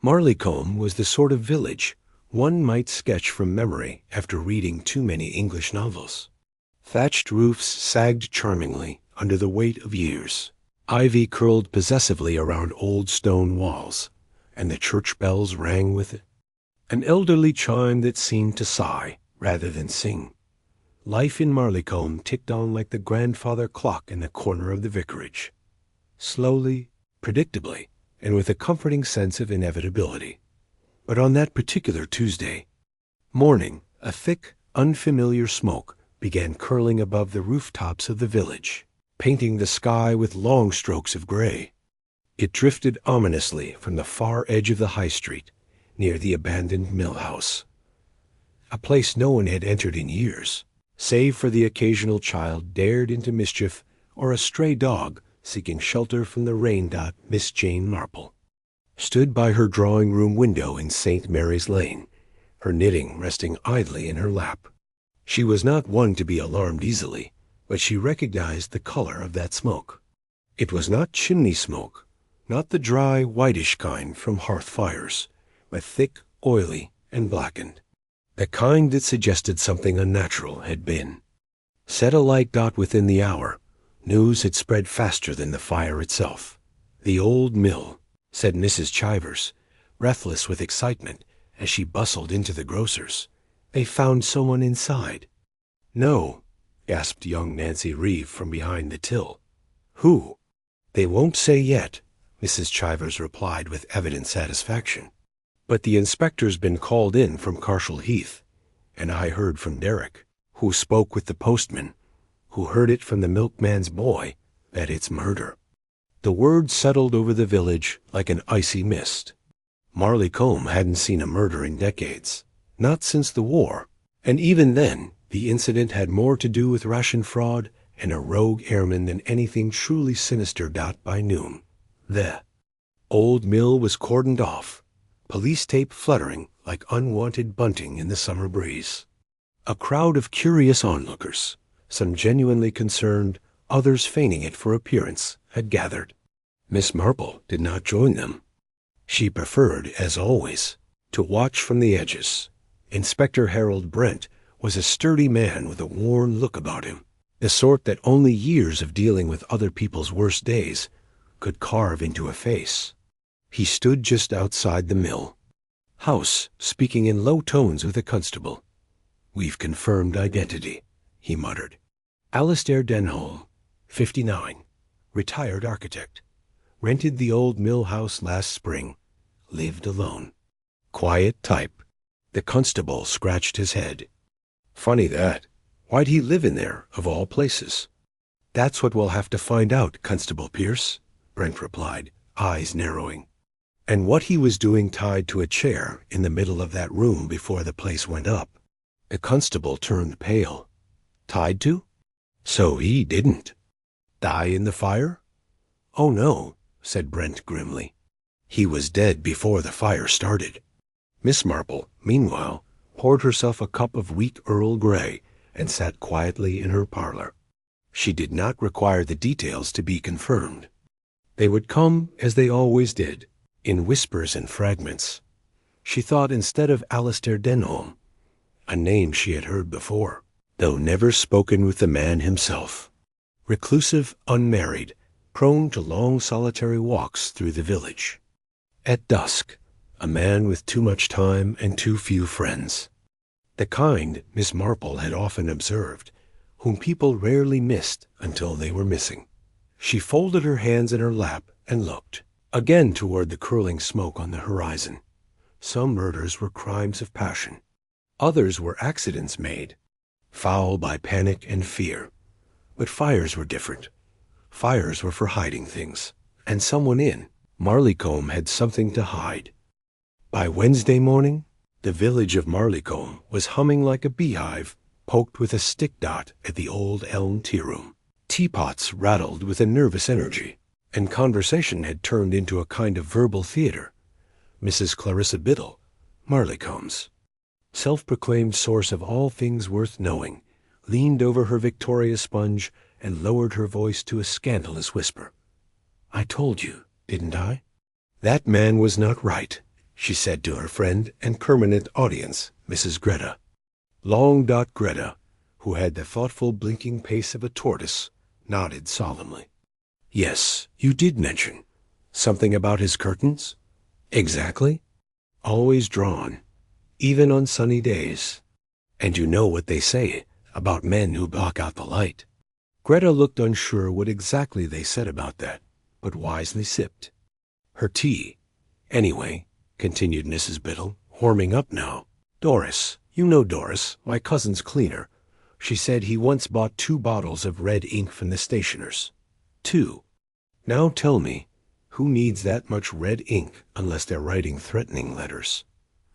Marleycombe was the sort of village one might sketch from memory after reading too many English novels. Thatched roofs sagged charmingly under the weight of years. Ivy curled possessively around old stone walls, and the church bells rang with it. An elderly chime that seemed to sigh rather than sing. Life in Marleycombe ticked on like the grandfather clock in the corner of the vicarage. Slowly, predictably, and with a comforting sense of inevitability. But on that particular Tuesday morning, a thick, unfamiliar smoke began curling above the rooftops of the village, painting the sky with long strokes of gray. It drifted ominously from the far edge of the high street, near the abandoned mill house. A place no one had entered in years, save for the occasional child dared into mischief or a stray dog seeking shelter from the rain-dot Miss Jane Marple. Stood by her drawing-room window in St. Mary's Lane, her knitting resting idly in her lap. She was not one to be alarmed easily, but she recognized the color of that smoke. It was not chimney smoke, not the dry, whitish kind from hearth fires, but thick, oily, and blackened. The kind that suggested something unnatural had been. Set a light dot within the hour, news had spread faster than the fire itself. The old mill, said Mrs. Chivers, breathless with excitement as she bustled into the grocer's. They found someone inside. No, gasped young Nancy Reeve from behind the till. Who? They won't say yet, Mrs. Chivers replied with evident satisfaction. But the inspector's been called in from Carshall Heath, and I heard from Derek, who spoke with the postman, who heard it from the milkman's boy, that it's murder. The word settled over the village like an icy mist. Marleycombe hadn't seen a murder in decades, not since the war, and even then the incident had more to do with ration fraud and a rogue airman than anything truly sinister. By noon, the old mill was cordoned off, police tape fluttering like unwanted bunting in the summer breeze. A crowd of curious onlookers, some genuinely concerned, others feigning it for appearance, had gathered. Miss Marple did not join them. She preferred, as always, to watch from the edges. Inspector Harold Brent was a sturdy man with a worn look about him, the sort that only years of dealing with other people's worst days could carve into a face. He stood just outside the mill house, speaking in low tones with a constable. "We've confirmed identity," he muttered. Alistair Denholm, 59, retired architect, rented the old mill house last spring, lived alone. Quiet type. The constable scratched his head. Funny that. Why'd he live in there, of all places? That's what we'll have to find out, Constable Pierce, Brent replied, eyes narrowing. And what he was doing tied to a chair in the middle of that room before the place went up. The constable turned pale. Tied to? So he didn't. Die in the fire? Oh no, said Brent grimly. He was dead before the fire started. Miss Marple, meanwhile, poured herself a cup of weak Earl Grey and sat quietly in her parlor. She did not require the details to be confirmed. They would come, as they always did, in whispers and fragments. She thought instead of Alistair Denholm, a name she had heard before, though never spoken with the man himself. Reclusive, unmarried, prone to long solitary walks through the village. At dusk, a man with too much time and too few friends. The kind Miss Marple had often observed, whom people rarely missed until they were missing. She folded her hands in her lap and looked, again toward the curling smoke on the horizon. Some murders were crimes of passion. Others were accidents made, foul by panic and fear. But fires were different. Fires were for hiding things, and someone in Marleycombe had something to hide. By Wednesday morning, the village of Marleycombe was humming like a beehive poked with a stick dot at the old elm tea-room. Teapots rattled with a nervous energy, and conversation had turned into a kind of verbal theater. Mrs. Clarissa Biddle, Marleycombe's self-proclaimed source of all things worth knowing, leaned over her Victoria sponge and lowered her voice to a scandalous whisper. I told you, didn't I? That man was not right. she said to her friend and permanent audience, Mrs. Greta. Long Dot Greta, who had the thoughtful blinking pace of a tortoise, nodded solemnly. Yes, you did mention. Something about his curtains? Exactly. Always drawn, even on sunny days. And you know what they say about men who block out the light. Greta looked unsure what exactly they said about that, but wisely sipped her tea. Anyway, continued Mrs. Biddle, warming up now, Doris, you know Doris, my cousin's cleaner. She said he once bought 2 bottles of red ink from the stationer's. 2. Now tell me, who needs that much red ink unless they're writing threatening letters?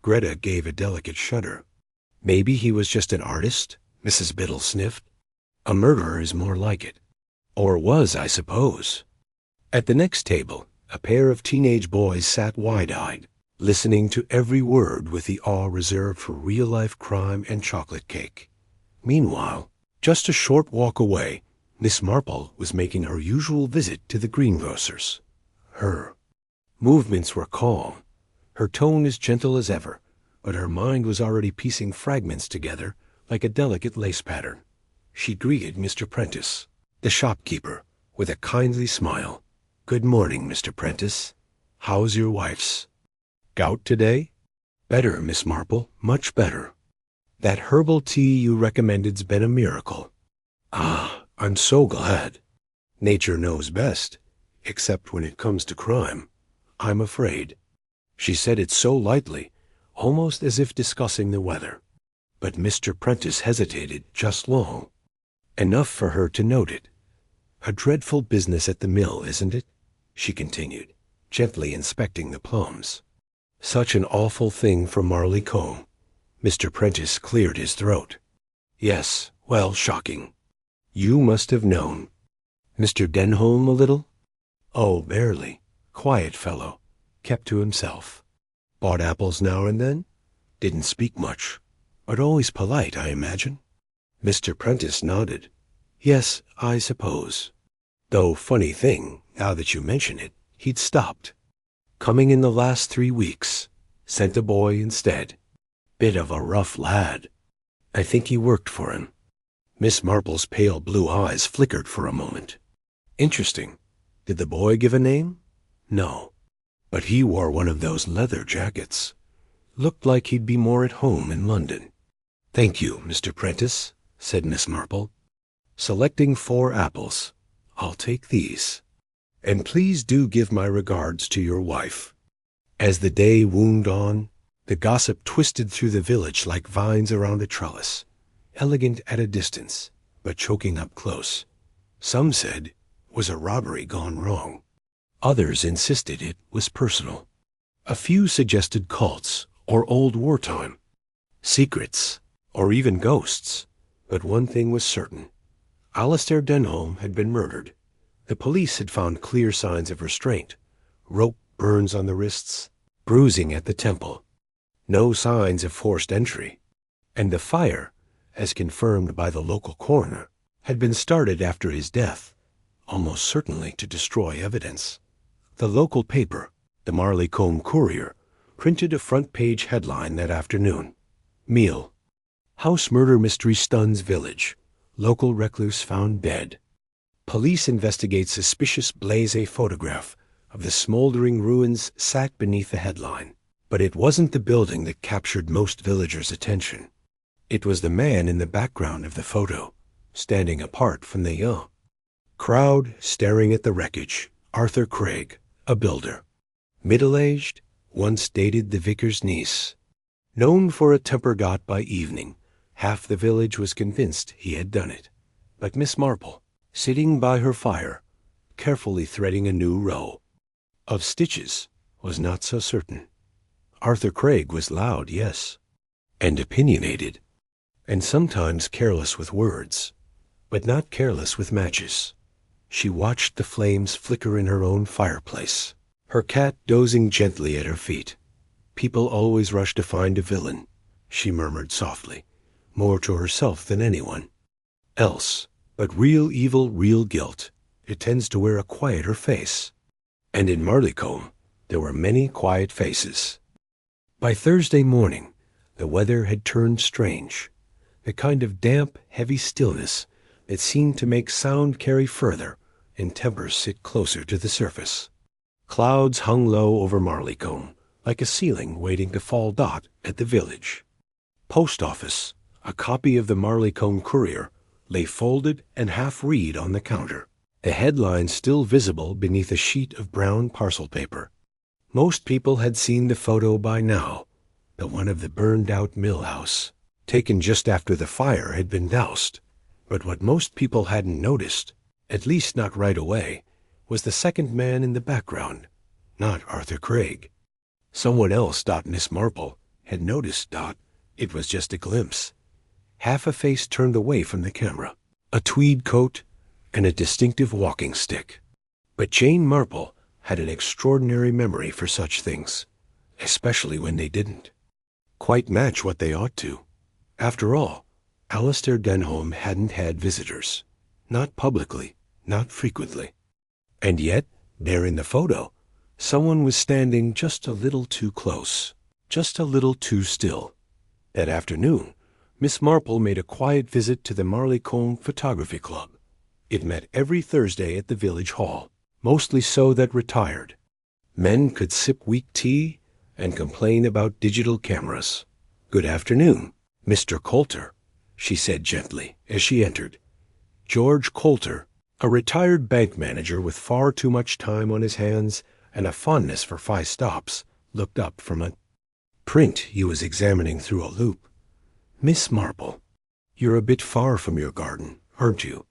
Greta gave a delicate shudder. Maybe he was just an artist, Mrs. Biddle sniffed. A murderer is more like it. Or was, I suppose. At the next table, a pair of teenage boys sat wide-eyed, listening to every word with the awe reserved for real-life crime and chocolate cake. Meanwhile, just a short walk away, Miss Marple was making her usual visit to the greengrocer's. Her movements were calm, her tone as gentle as ever, but her mind was already piecing fragments together like a delicate lace pattern. She greeted Mr. Prentice, the shopkeeper, with a kindly smile. Good morning, Mr. Prentice. How's your wife's gout today? Better, Miss Marple, much better. That herbal tea you recommended's been a miracle. Ah, I'm so glad. Nature knows best, except when it comes to crime, I'm afraid. She said it so lightly, almost as if discussing the weather. But Mr. Prentice hesitated just long, enough for her to note it. A dreadful business at the mill, isn't it? She continued, gently inspecting the plums. Such an awful thing for Marley Combe. Mr. Prentice cleared his throat. Yes, well, shocking. You must have known. Mr. Denholm a little? Oh, barely. Quiet fellow. Kept to himself. Bought apples now and then? Didn't speak much. But always polite, I imagine. Mr. Prentice nodded. Yes, I suppose. Though, funny thing, now that you mention it, he'd stopped. Coming in the last 3 weeks. Sent a boy instead. Bit of a rough lad. I think he worked for him. Miss Marple's pale blue eyes flickered for a moment. Interesting. Did the boy give a name? No. But he wore one of those leather jackets. Looked like he'd be more at home in London. Thank you, Mr. Prentice, said Miss Marple, selecting 4 apples. I'll take these. And please do give my regards to your wife. As the day wound on, the gossip twisted through the village like vines around a trellis, elegant at a distance, but choking up close. Some said, was a robbery gone wrong. Others insisted it was personal. A few suggested cults or old wartime, secrets, or even ghosts. But one thing was certain. Alistair Denholm had been murdered. The police had found clear signs of restraint, rope burns on the wrists, bruising at the temple. No signs of forced entry. And the fire, as confirmed by the local coroner, had been started after his death, almost certainly to destroy evidence. The local paper, the Marley Combe Courier, printed a front-page headline that afternoon. Meal. House murder mystery stuns village. Local recluse found dead. Police investigate suspicious blaze photograph of the smoldering ruins sat beneath the headline. But it wasn't the building that captured most villagers' attention. It was the man in the background of the photo, standing apart from the crowd staring at the wreckage. Arthur Craig, a builder. Middle-aged, once dated the vicar's niece. Known for a temper got by evening, half the village was convinced he had done it. But Miss Marple, sitting by her fire, carefully threading a new row of stitches, was not so certain. Arthur Craig was loud, yes, and opinionated, and sometimes careless with words, but not careless with matches. She watched the flames flicker in her own fireplace, her cat dozing gently at her feet. People always rush to find a villain, she murmured softly, more to herself than anyone else. But real evil, real guilt, it tends to wear a quieter face. And in Marley Combe, there were many quiet faces. By Thursday morning, the weather had turned strange, the kind of damp, heavy stillness that seemed to make sound carry further and tempers sit closer to the surface. Clouds hung low over Marleycombe, like a ceiling waiting to fall dot at the village. Post office, a copy of the Marleycombe Courier, lay folded and half-read on the counter, the headline still visible beneath a sheet of brown parcel paper. Most people had seen the photo by now, the one of the burned-out mill house, taken just after the fire had been doused. But what most people hadn't noticed, at least not right away, was the second man in the background, not Arthur Craig. Someone else, Miss Marple, had noticed. It was just a glimpse. Half a face turned away from the camera, a tweed coat, and a distinctive walking stick. But Jane Marple had an extraordinary memory for such things, especially when they didn't quite match what they ought to. After all, Alistair Denholm hadn't had visitors. Not publicly, not frequently. And yet, there in the photo, someone was standing just a little too close, just a little too still. That afternoon, Miss Marple made a quiet visit to the Marleycombe Photography Club. It met every Thursday at the village hall, mostly so that retired men could sip weak tea and complain about digital cameras. "Good afternoon, Mr. Coulter," she said gently as she entered. George Coulter, a retired bank manager with far too much time on his hands and a fondness for five stops, looked up from a print he was examining through a loupe. "Miss Marple, you're a bit far from your garden, aren't you?"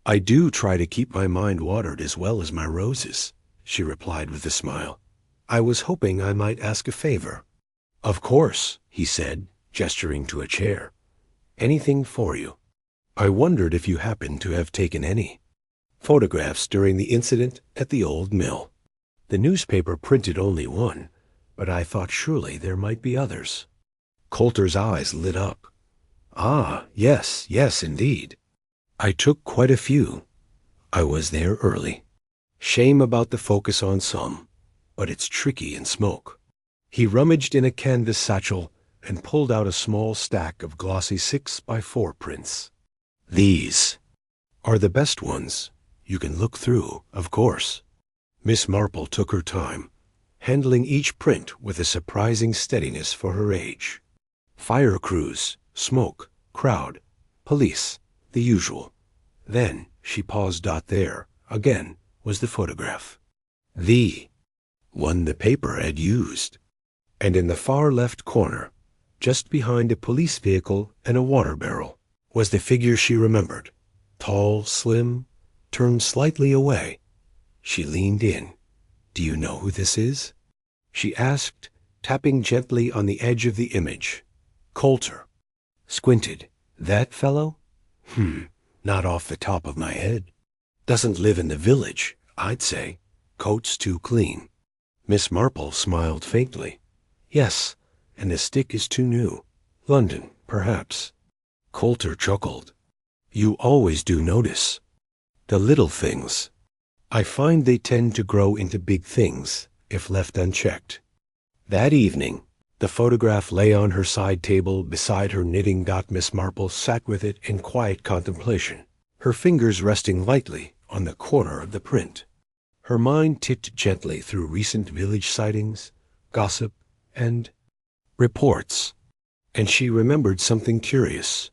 "I do try to keep my mind watered as well as my roses," she replied with a smile. "I was hoping I might ask a favor." "Of course," he said, gesturing to a chair. "Anything for you." "I wondered if you happened to have taken any photographs during the incident at the old mill. The newspaper printed only one, but I thought surely there might be others." Coulter's eyes lit up. "Ah, yes, indeed. I took quite a few. I was there early. Shame about the focus on some, but it's tricky in smoke." He rummaged in a canvas satchel and pulled out a small stack of glossy 6x4 prints. "These are the best ones. You can look through, of course." Miss Marple took her time, handling each print with a surprising steadiness for her age. Fire crews, smoke, crowd, police, the usual. Then she paused. There, again, was the photograph. The one the paper had used. And in the far left corner, just behind a police vehicle and a water barrel, was the figure she remembered. Tall, slim, turned slightly away. She leaned in. "Do you know who this is?" she asked, tapping gently on the edge of the image. Coulter squinted. "That fellow? Not off the top of my head. Doesn't live in the village, I'd say. Coat's too clean." Miss Marple smiled faintly. "Yes, and the stick is too new. London, perhaps." Coulter chuckled. "You always do notice the little things. I find they tend to grow into big things if left unchecked." That evening, the photograph lay on her side table beside her knitting. Miss Marple sat with it in quiet contemplation, her fingers resting lightly on the corner of the print. Her mind ticked gently through recent village sightings, gossip, and reports, and she remembered something curious.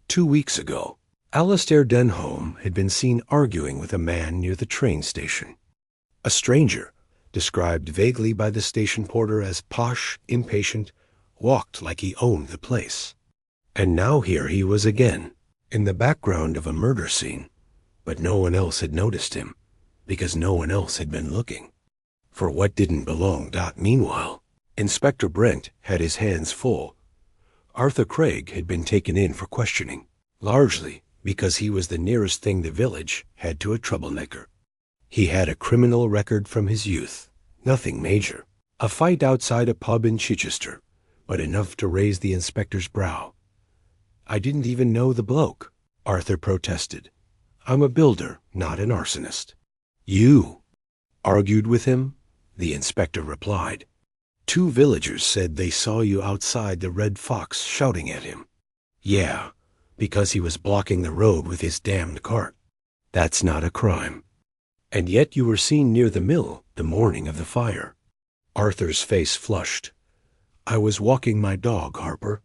2 weeks ago, Alistair Denholm had been seen arguing with a man near the train station. A stranger, described vaguely by the station porter as posh, impatient, walked like he owned the place. And now here he was again, in the background of a murder scene, but no one else had noticed him, because no one else had been looking. For what didn't belong. Meanwhile, Inspector Brent had his hands full. Arthur Craig had been taken in for questioning, largely because he was the nearest thing the village had to a troublemaker. He had a criminal record from his youth, nothing major. A fight outside a pub in Chichester, but enough to raise the inspector's brow. "I didn't even know the bloke," Arthur protested. "I'm a builder, not an arsonist." "You argued with him?" the inspector replied. 2 villagers said they saw you outside the Red Fox shouting at him. Yeah, because he was blocking the road with his damned cart. That's not a crime. And yet you were seen near the mill the morning of the fire. Arthur's face flushed. I was walking my dog, Harper.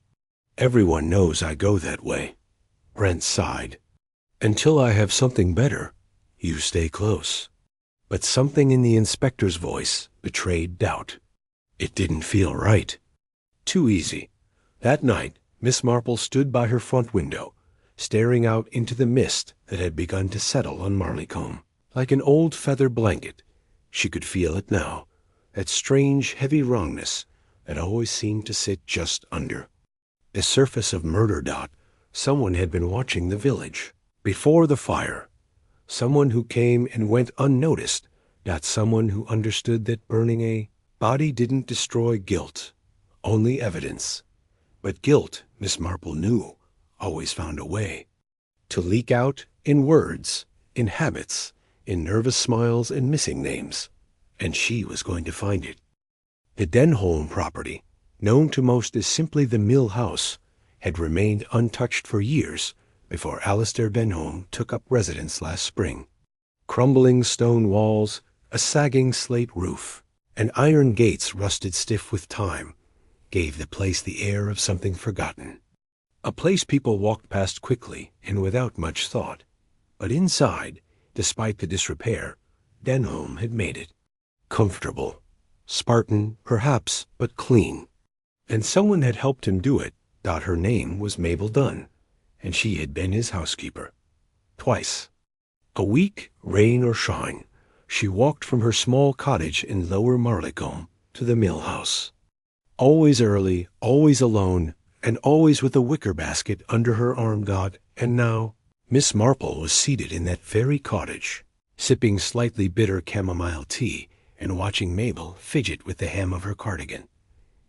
Everyone knows I go that way. Brent sighed. Until I have something better, you stay close. But something in the inspector's voice betrayed doubt. It didn't feel right. Too easy. That night, Miss Marple stood by her front window, staring out into the mist that had begun to settle on Marleycombe. Like an old feather blanket, she could feel it now, that strange heavy wrongness that always seemed to sit just under. The surface of murder. Someone had been watching the village. Before the fire. Someone who came and went unnoticed. Someone who understood that burning a body didn't destroy guilt, only evidence. But guilt, Miss Marple knew, always found a way to leak out in words, in habits, in nervous smiles and missing names. And she was going to find it. The Denholm property, known to most as simply the Mill House, had remained untouched for years before Alistair Denholm took up residence last spring. Crumbling stone walls, a sagging slate roof, and iron gates rusted stiff with time gave the place the air of something forgotten. A place people walked past quickly and without much thought. But inside, despite the disrepair, Denholm had made it. Comfortable. Spartan, perhaps, but clean. And someone had helped him do it. Her name was Mabel Dunn, and she had been his housekeeper. Twice. A week, rain or shine, she walked from her small cottage in Lower Marleycombe to the Mill House. Always early, always alone, and always with a wicker basket under her arm. And now Miss Marple was seated in that very cottage, sipping slightly bitter chamomile tea and watching Mabel fidget with the hem of her cardigan.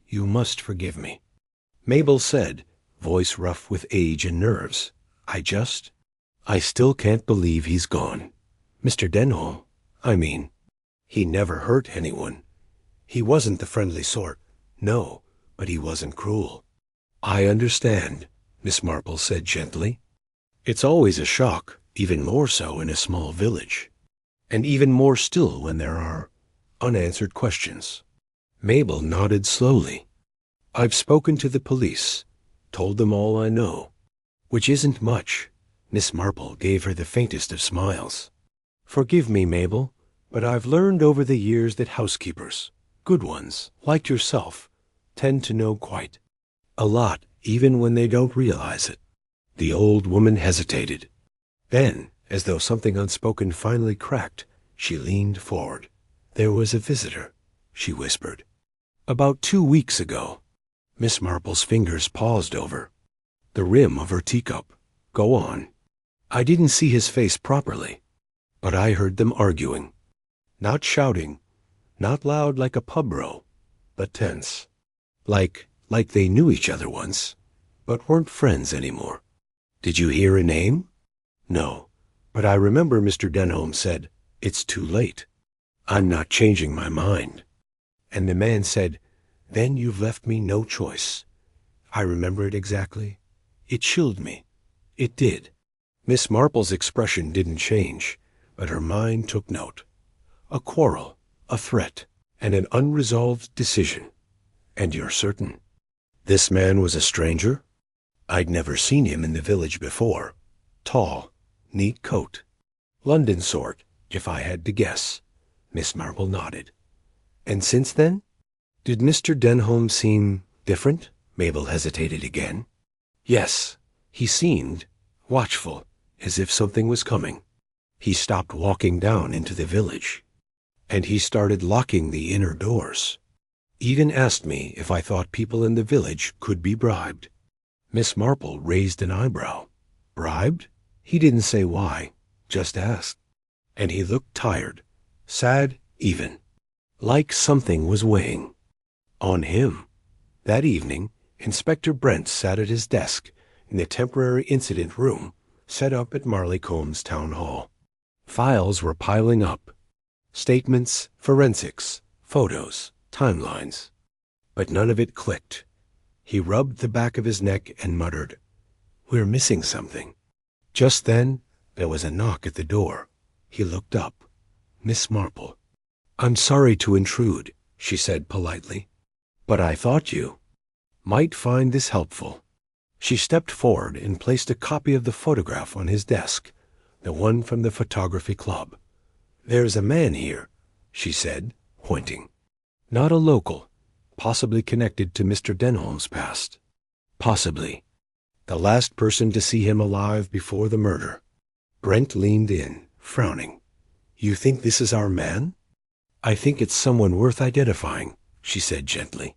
You must forgive me, Mabel said, voice rough with age and nerves. I still can't believe he's gone. Mr. Denholm, I mean. He never hurt anyone. He wasn't the friendly sort. No, but he wasn't cruel. I understand, Miss Marple said gently. It's always a shock, even more so in a small village. And even more still when there are unanswered questions. Mabel nodded slowly. I've spoken to the police, told them all I know. Which isn't much. Miss Marple gave her the faintest of smiles. Forgive me, Mabel, but I've learned over the years that housekeepers, good ones, like yourself, tend to know quite a lot, even when they don't realize it. The old woman hesitated. Then, as though something unspoken finally cracked, she leaned forward. There was a visitor, she whispered. About 2 weeks ago. Miss Marple's fingers paused over the rim of her teacup. Go on. I didn't see his face properly, but I heard them arguing. Not shouting, not loud like a pub row, but tense. Like they knew each other once, but weren't friends anymore. Did you hear a name? No, but I remember Mr. Denholm said, it's too late. I'm not changing my mind. And the man said, then you've left me no choice. I remember it exactly. It chilled me. It did. Miss Marple's expression didn't change, but her mind took note. A quarrel, a threat, and an unresolved decision. And you're certain? This man was a stranger? I'd never seen him in the village before. Tall, neat coat. London sort, if I had to guess. Miss Marple nodded. And since then? Did Mr. Denholm seem different? Mabel hesitated again. Yes, he seemed watchful, as if something was coming. He stopped walking down into the village, and he started locking the inner doors. Even asked me if I thought people in the village could be bribed. Miss Marple raised an eyebrow. Bribed? He didn't say why, just asked. And he looked tired, sad even, like something was weighing on him. That evening, Inspector Brent sat at his desk in the temporary incident room set up at Marleycombe's town hall. Files were piling up. Statements, forensics, photos, timelines. but none of it clicked. He rubbed the back of his neck and muttered, "We're missing something." Just then, there was a knock at the door. He looked up. Miss Marple. "I'm sorry to intrude," she said politely, "but I thought you might find this helpful." She stepped forward and placed a copy of the photograph on his desk, the one from the photography club. "There's a man here," she said, pointing. "Not a local, possibly connected to Mr. Denholm's past. Possibly the last person to see him alive before the murder." Brent leaned in, frowning. "You think this is our man?" "I think it's someone worth identifying," she said gently.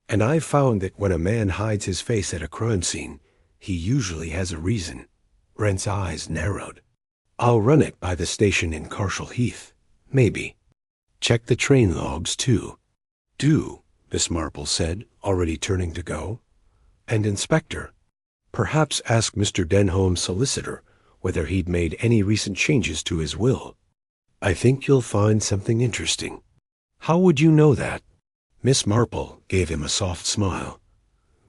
"And I've found that when a man hides his face at a crime scene, he usually has a reason." Brent's eyes narrowed. "I'll run it by the station in Carshall Heath. Maybe. Check the train logs, too." "Do," Miss Marple said, already turning to go. "And Inspector, perhaps ask Mr. Denholm's solicitor whether he'd made any recent changes to his will. I think you'll find something interesting." "How would you know that?" Miss Marple gave him a soft smile.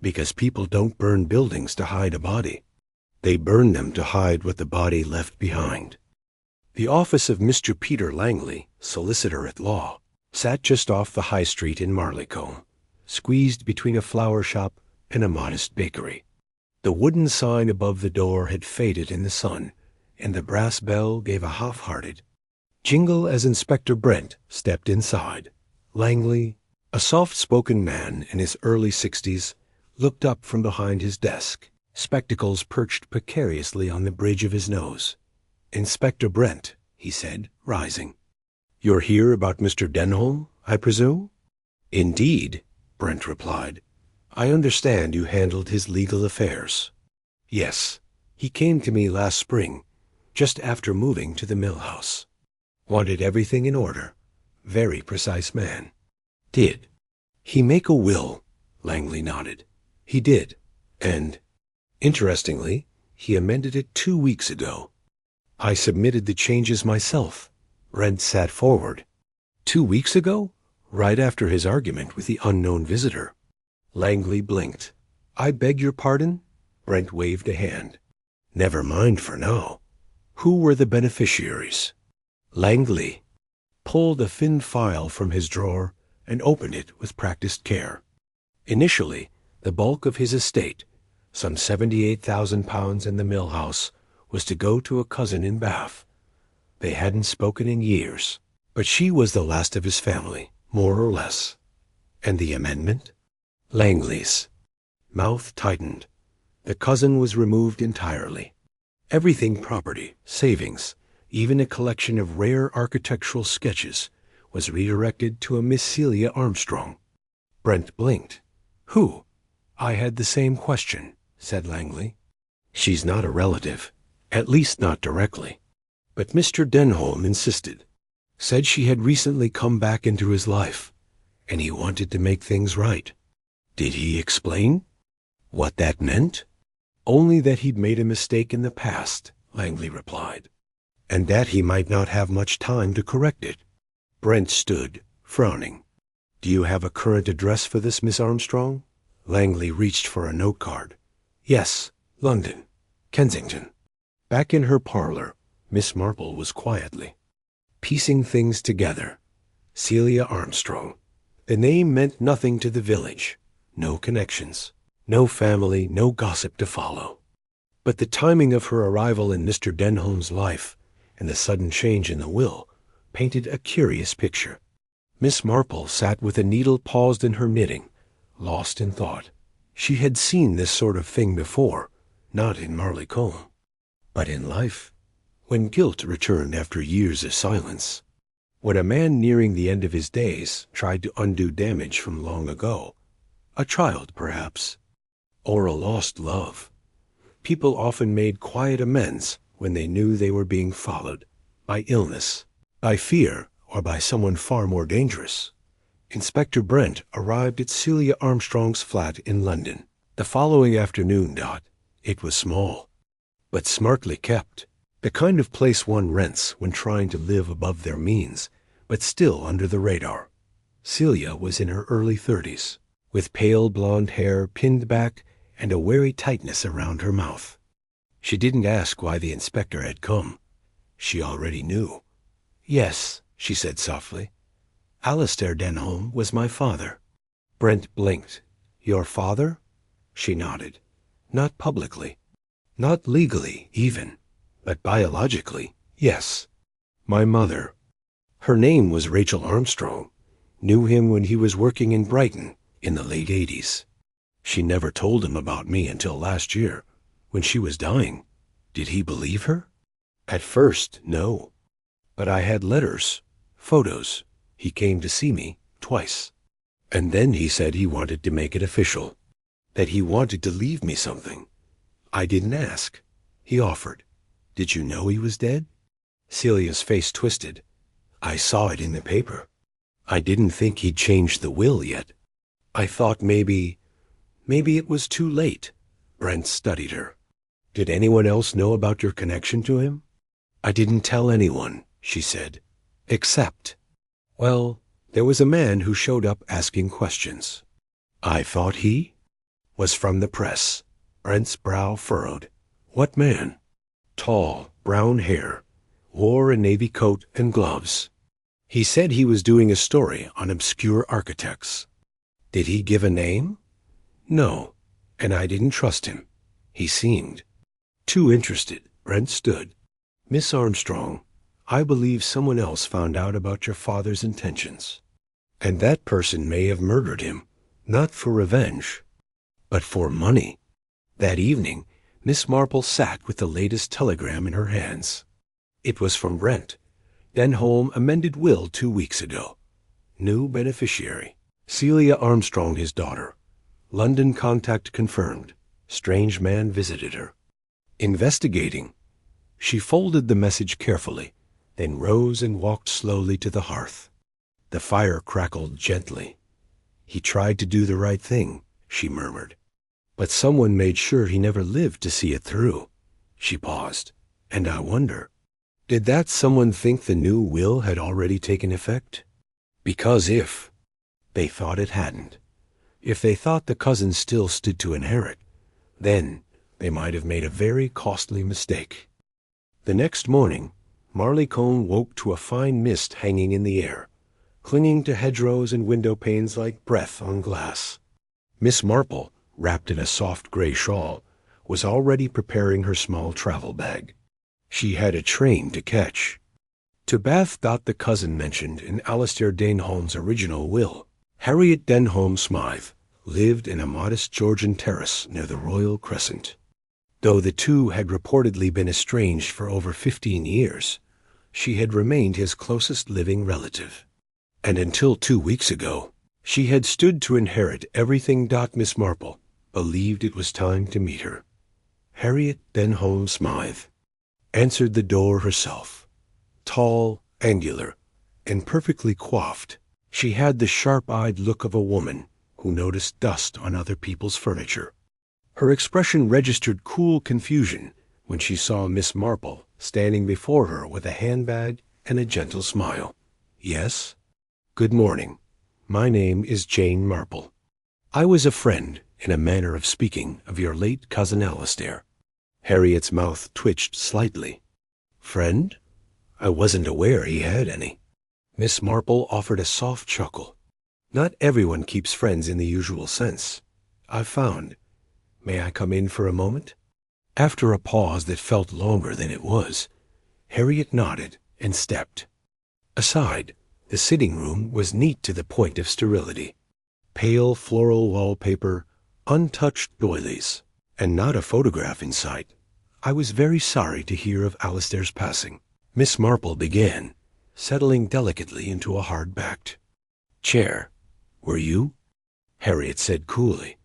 "Because people don't burn buildings to hide a body. They burn them to hide what the body left behind." The office of Mr. Peter Langley, solicitor at law, sat just off the high street in Marleycombe, squeezed between a flower shop and a modest bakery. The wooden sign above the door had faded in the sun, and the brass bell gave a half-hearted jingle as Inspector Brent stepped inside. Langley, a soft-spoken man in his early 60s, looked up from behind his desk, spectacles perched precariously on the bridge of his nose. "Inspector Brent," he said, rising. "You're here about Mr. Denholm, I presume?" "Indeed," Brent replied. "I understand you handled his legal affairs." "Yes. He came to me last spring, just after moving to the mill house. Wanted everything in order. Very precise man." "Did he make a will?" Langley nodded. "He did. And, interestingly, he amended it 2 weeks ago. I submitted the changes myself." Brent sat forward. 2 weeks ago? Right after his argument with the unknown visitor. Langley blinked. "I beg your pardon?" Brent waved a hand. "Never mind for now. Who were the beneficiaries?" Langley pulled a thin file from his drawer and opened it with practiced care. Initially, the bulk of his estate, some £78,000 in the mill house, was to go to a cousin in Bath. They hadn't spoken in years, but she was the last of his family, more or less. "And the amendment?" Langley's mouth tightened. The cousin was removed entirely. Everything property, savings, even a collection of rare architectural sketches, was redirected to a Miss Celia Armstrong. Brent blinked. "Who?" "I had the same question," said Langley. "She's not a relative, at least not directly. But Mr. Denholm insisted. Said she had recently come back into his life, and he wanted to make things right." "Did he explain what that meant?" "Only that he'd made a mistake in the past," Langley replied, "and that he might not have much time to correct it." Brent stood, frowning. "Do you have a current address for this Miss Armstrong?" Langley reached for a note card. "Yes, London, Kensington." Back in her parlor, Miss Marple was quietly piecing things together. Celia Armstrong. The name meant nothing to the village. No connections, no family, no gossip to follow. But the timing of her arrival in Mr. Denholm's life and the sudden change in the will painted a curious picture. Miss Marple sat with a needle paused in her knitting, lost in thought. She had seen this sort of thing before, not in Marleycombe, but in life, when guilt returned after years of silence. When a man nearing the end of his days tried to undo damage from long ago, a child perhaps, or a lost love, people often made quiet amends when they knew they were being followed by illness, by fear, or by someone far more dangerous. Inspector Brent arrived at Celia Armstrong's flat in London the following afternoon. It was small, but smartly kept, the kind of place one rents when trying to live above their means, but still under the radar. Celia was in her early 30s, with pale blonde hair pinned back and a wary tightness around her mouth. She didn't ask why the inspector had come. She already knew. "Yes," she said softly. "Alistair Denholm was my father." Brent blinked. "Your father?" She nodded. "Not publicly. Not legally, even. But biologically, yes. My mother. Her name was Rachel Armstrong. Knew him when he was working in Brighton in the late 80s. She never told him about me until last year, when she was dying. Did he believe her? At first, no. But I had letters, photos. He came to see me twice. And then he said he wanted to make it official, that he wanted to leave me something. I didn't ask. He offered. Did you know he was dead?" Celia's face twisted. "I saw it in the paper. I didn't think he'd changed the will yet. I thought maybe it was too late." Brent studied her. "Did anyone else know about your connection to him?" "I didn't tell anyone," she said. "Except, well, there was a man who showed up asking questions. I thought he was from the press." Brent's brow furrowed. "What man?" "Tall, brown hair, wore a navy coat and gloves. He said he was doing a story on obscure architects." "Did he give a name?" "No, and I didn't trust him. He seemed too interested." Brent stood. "Miss Armstrong, I believe someone else found out about your father's intentions. And that person may have murdered him, not for revenge, but for money." That evening, Miss Marple sat with the latest telegram in her hands. It was from Brent. "Denholm amended will 2 weeks ago. New beneficiary. Celia Armstrong, his daughter. London contact confirmed. Strange man visited her. Investigating." She folded the message carefully, then rose and walked slowly to the hearth. The fire crackled gently. "He tried to do the right thing," she murmured. "But someone made sure he never lived to see it through." She paused. "And I wonder, did that someone think the new will had already taken effect? Because if they thought it hadn't, if they thought the cousins still stood to inherit, then they might have made a very costly mistake." The next morning, Marleycombe woke to a fine mist hanging in the air, clinging to hedgerows and window panes like breath on glass. Miss Marple, wrapped in a soft gray shawl, was already preparing her small travel bag. She had a train to catch. To Bath. The cousin mentioned in Alistair Denholm's original will. Harriet Denholm Smythe lived in a modest Georgian terrace near the Royal Crescent. Though the two had reportedly been estranged for over 15 years, she had remained his closest living relative. And until 2 weeks ago, she had stood to inherit everything. Miss Marple believed it was time to meet her. Harriet Denholm Smythe answered the door herself. Tall, angular, and perfectly coiffed, she had the sharp-eyed look of a woman who noticed dust on other people's furniture. Her expression registered cool confusion when she saw Miss Marple standing before her with a handbag and a gentle smile. "Yes?" "Good morning. My name is Jane Marple. I was a friend, in a manner of speaking, of your late cousin Alistair." Harriet's mouth twitched slightly. "Friend? I wasn't aware he had any." Miss Marple offered a soft chuckle. "Not everyone keeps friends in the usual sense, I've found. May I come in for a moment?" After a pause that felt longer than it was, Harriet nodded and stepped. Aside, the sitting room was neat to the point of sterility. Pale floral wallpaper, untouched doilies, and not a photograph in sight. "I was very sorry to hear of Alistair's passing," Miss Marple began, settling delicately into a hard-backed chair. "Were you?" Harriet said coolly.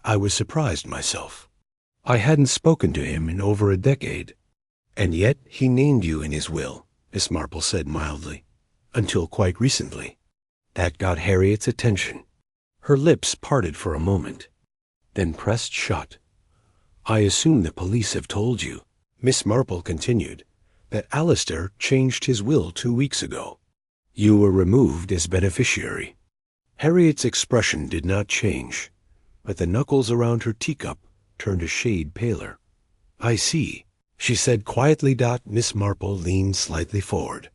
"I was surprised myself. I hadn't spoken to him in over a decade." "And yet he named you in his will," Miss Marple said mildly. "Until quite recently." That got Harriet's attention. Her lips parted for a moment, then pressed shut. "I assume the police have told you," Miss Marple continued, "that Alistair changed his will 2 weeks ago. You were removed as beneficiary." Harriet's expression did not change, but the knuckles around her teacup turned a shade paler. "I see," she said quietly. Miss Marple leaned slightly forward.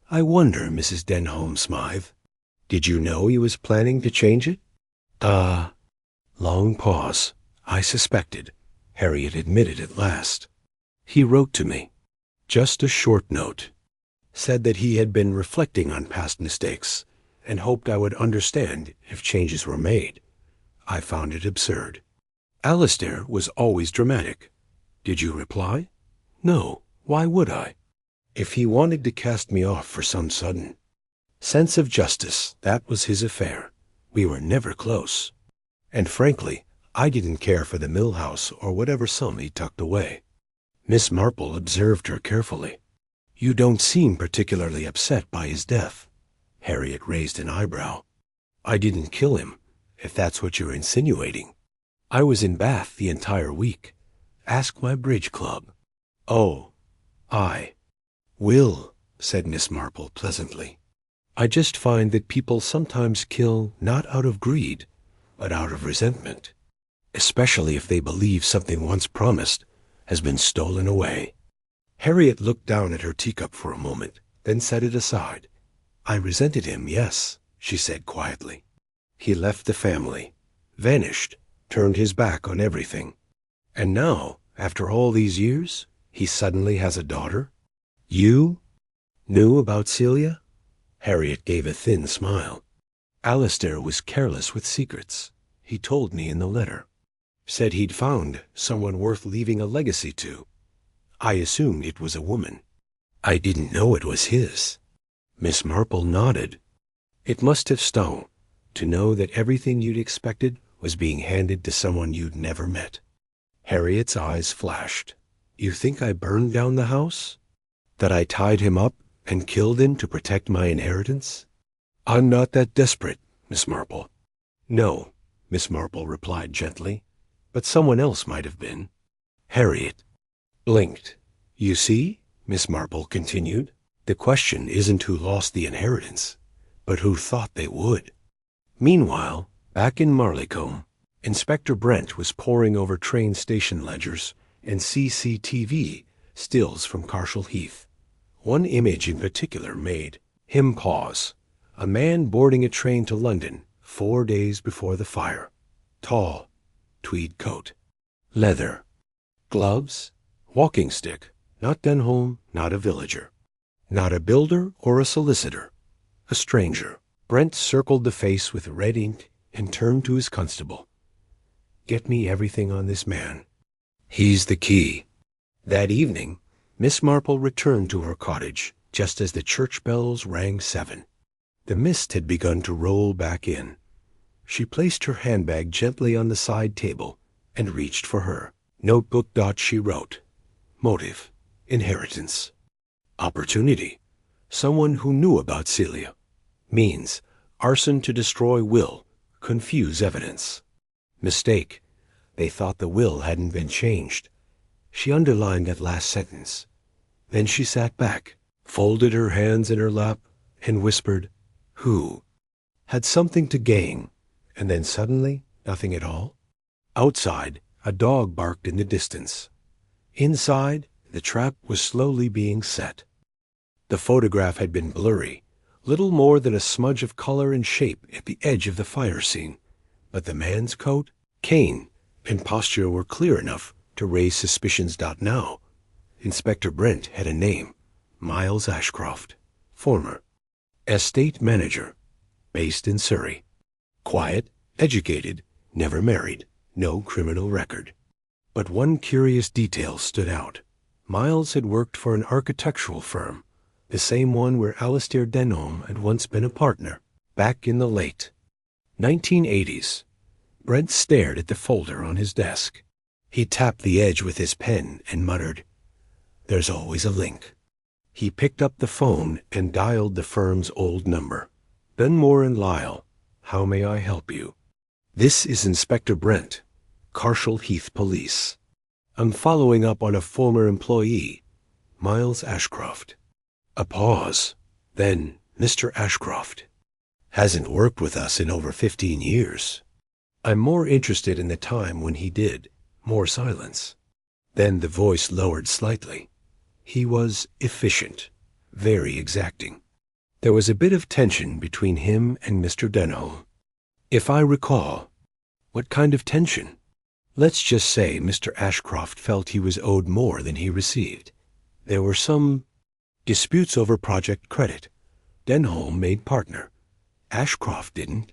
"I wonder, Mrs. Denholm Smythe, did you know he was planning to change it?" Long pause. "I suspected," Harriet admitted at last. "He wrote to me. Just a short note. Said that he had been reflecting on past mistakes and hoped I would understand if changes were made. I found it absurd. Alistair was always dramatic. Did you reply?" "No. Why would I?" "If he wanted to cast me off for some sudden sense of justice, that was his affair. We were never close. And frankly, I didn't care for the mill house or whatever sum he tucked away." Miss Marple observed her carefully. "You don't seem particularly upset by his death." Harriet raised an eyebrow. "I didn't kill him, if that's what you're insinuating. I was in Bath the entire week. Ask my bridge club." "Oh, I will," said Miss Marple pleasantly. "I just find that people sometimes kill not out of greed, but out of resentment, especially if they believe something once promised has been stolen away." Harriet looked down at her teacup for a moment, then set it aside. "I resented him, yes," she said quietly. "He left the family, vanished, turned his back on everything. And now, after all these years, he suddenly has a daughter. You knew about Celia?" Harriet gave a thin smile. "Alistair was careless with secrets. He told me in the letter. Said he'd found someone worth leaving a legacy to. I assumed it was a woman. I didn't know it was his." Miss Marple nodded. "It must have stung to know that everything you'd expected was being handed to someone you'd never met." Harriet's eyes flashed. "You think I burned down the house? That I tied him up and killed him to protect my inheritance? I'm not that desperate, Miss Marple." "No," Miss Marple replied gently, "but someone else might have been." Harriet blinked. "You see," Miss Marple continued, "the question isn't who lost the inheritance, but who thought they would." Meanwhile, back in Marleycombe, Inspector Brent was poring over train station ledgers and CCTV stills from Carshall Heath. One image in particular made him pause. A man boarding a train to London 4 days before the fire. Tall, tweed coat, leather, gloves, walking stick. Not Denholm, not a villager, not a builder or a solicitor. A stranger. Brent circled the face with red ink and turned to his constable. "Get me everything on this man. He's the key." That evening, Miss Marple returned to her cottage just as the church bells rang 7. The mist had begun to roll back in. She placed her handbag gently on the side table and reached for her notebook. She wrote, "Motive, inheritance. Opportunity, someone who knew about Celia. Means, arson to destroy will, confuse evidence. Mistake, they thought the will hadn't been changed." She underlined that last sentence. Then she sat back, folded her hands in her lap, and whispered, "Who had something to gain?" And then suddenly, nothing at all. Outside, a dog barked in the distance. Inside, the trap was slowly being set. The photograph had been blurry, little more than a smudge of color and shape at the edge of the fire scene. But the man's coat, cane, and posture were clear enough to raise suspicions. Now, Inspector Brent had a name, Miles Ashcroft, former estate manager, based in Surrey. Quiet, educated, never married, no criminal record. But one curious detail stood out. Miles had worked for an architectural firm, the same one where Alistair Denholm had once been a partner, back in the late 1980s. Brent stared at the folder on his desk. He tapped the edge with his pen and muttered, "There's always a link." He picked up the phone and dialed the firm's old number. "Benmore and Lyle, how may I help you?" "This is Inspector Brent, Carshall Heath Police. I'm following up on a former employee, Miles Ashcroft." A pause. Then, "Mr. Ashcroft, Hasn't worked with us in over 15 years. I'm more interested in the time when he did. More silence. Then the voice lowered slightly. He was efficient, very exacting. There was a bit of tension between him and Mr. Denholm. If I recall. What kind of tension? Let's just say Mr. Ashcroft felt he was owed more than he received. There were some disputes over project credit. Denholm made partner. Ashcroft didn't.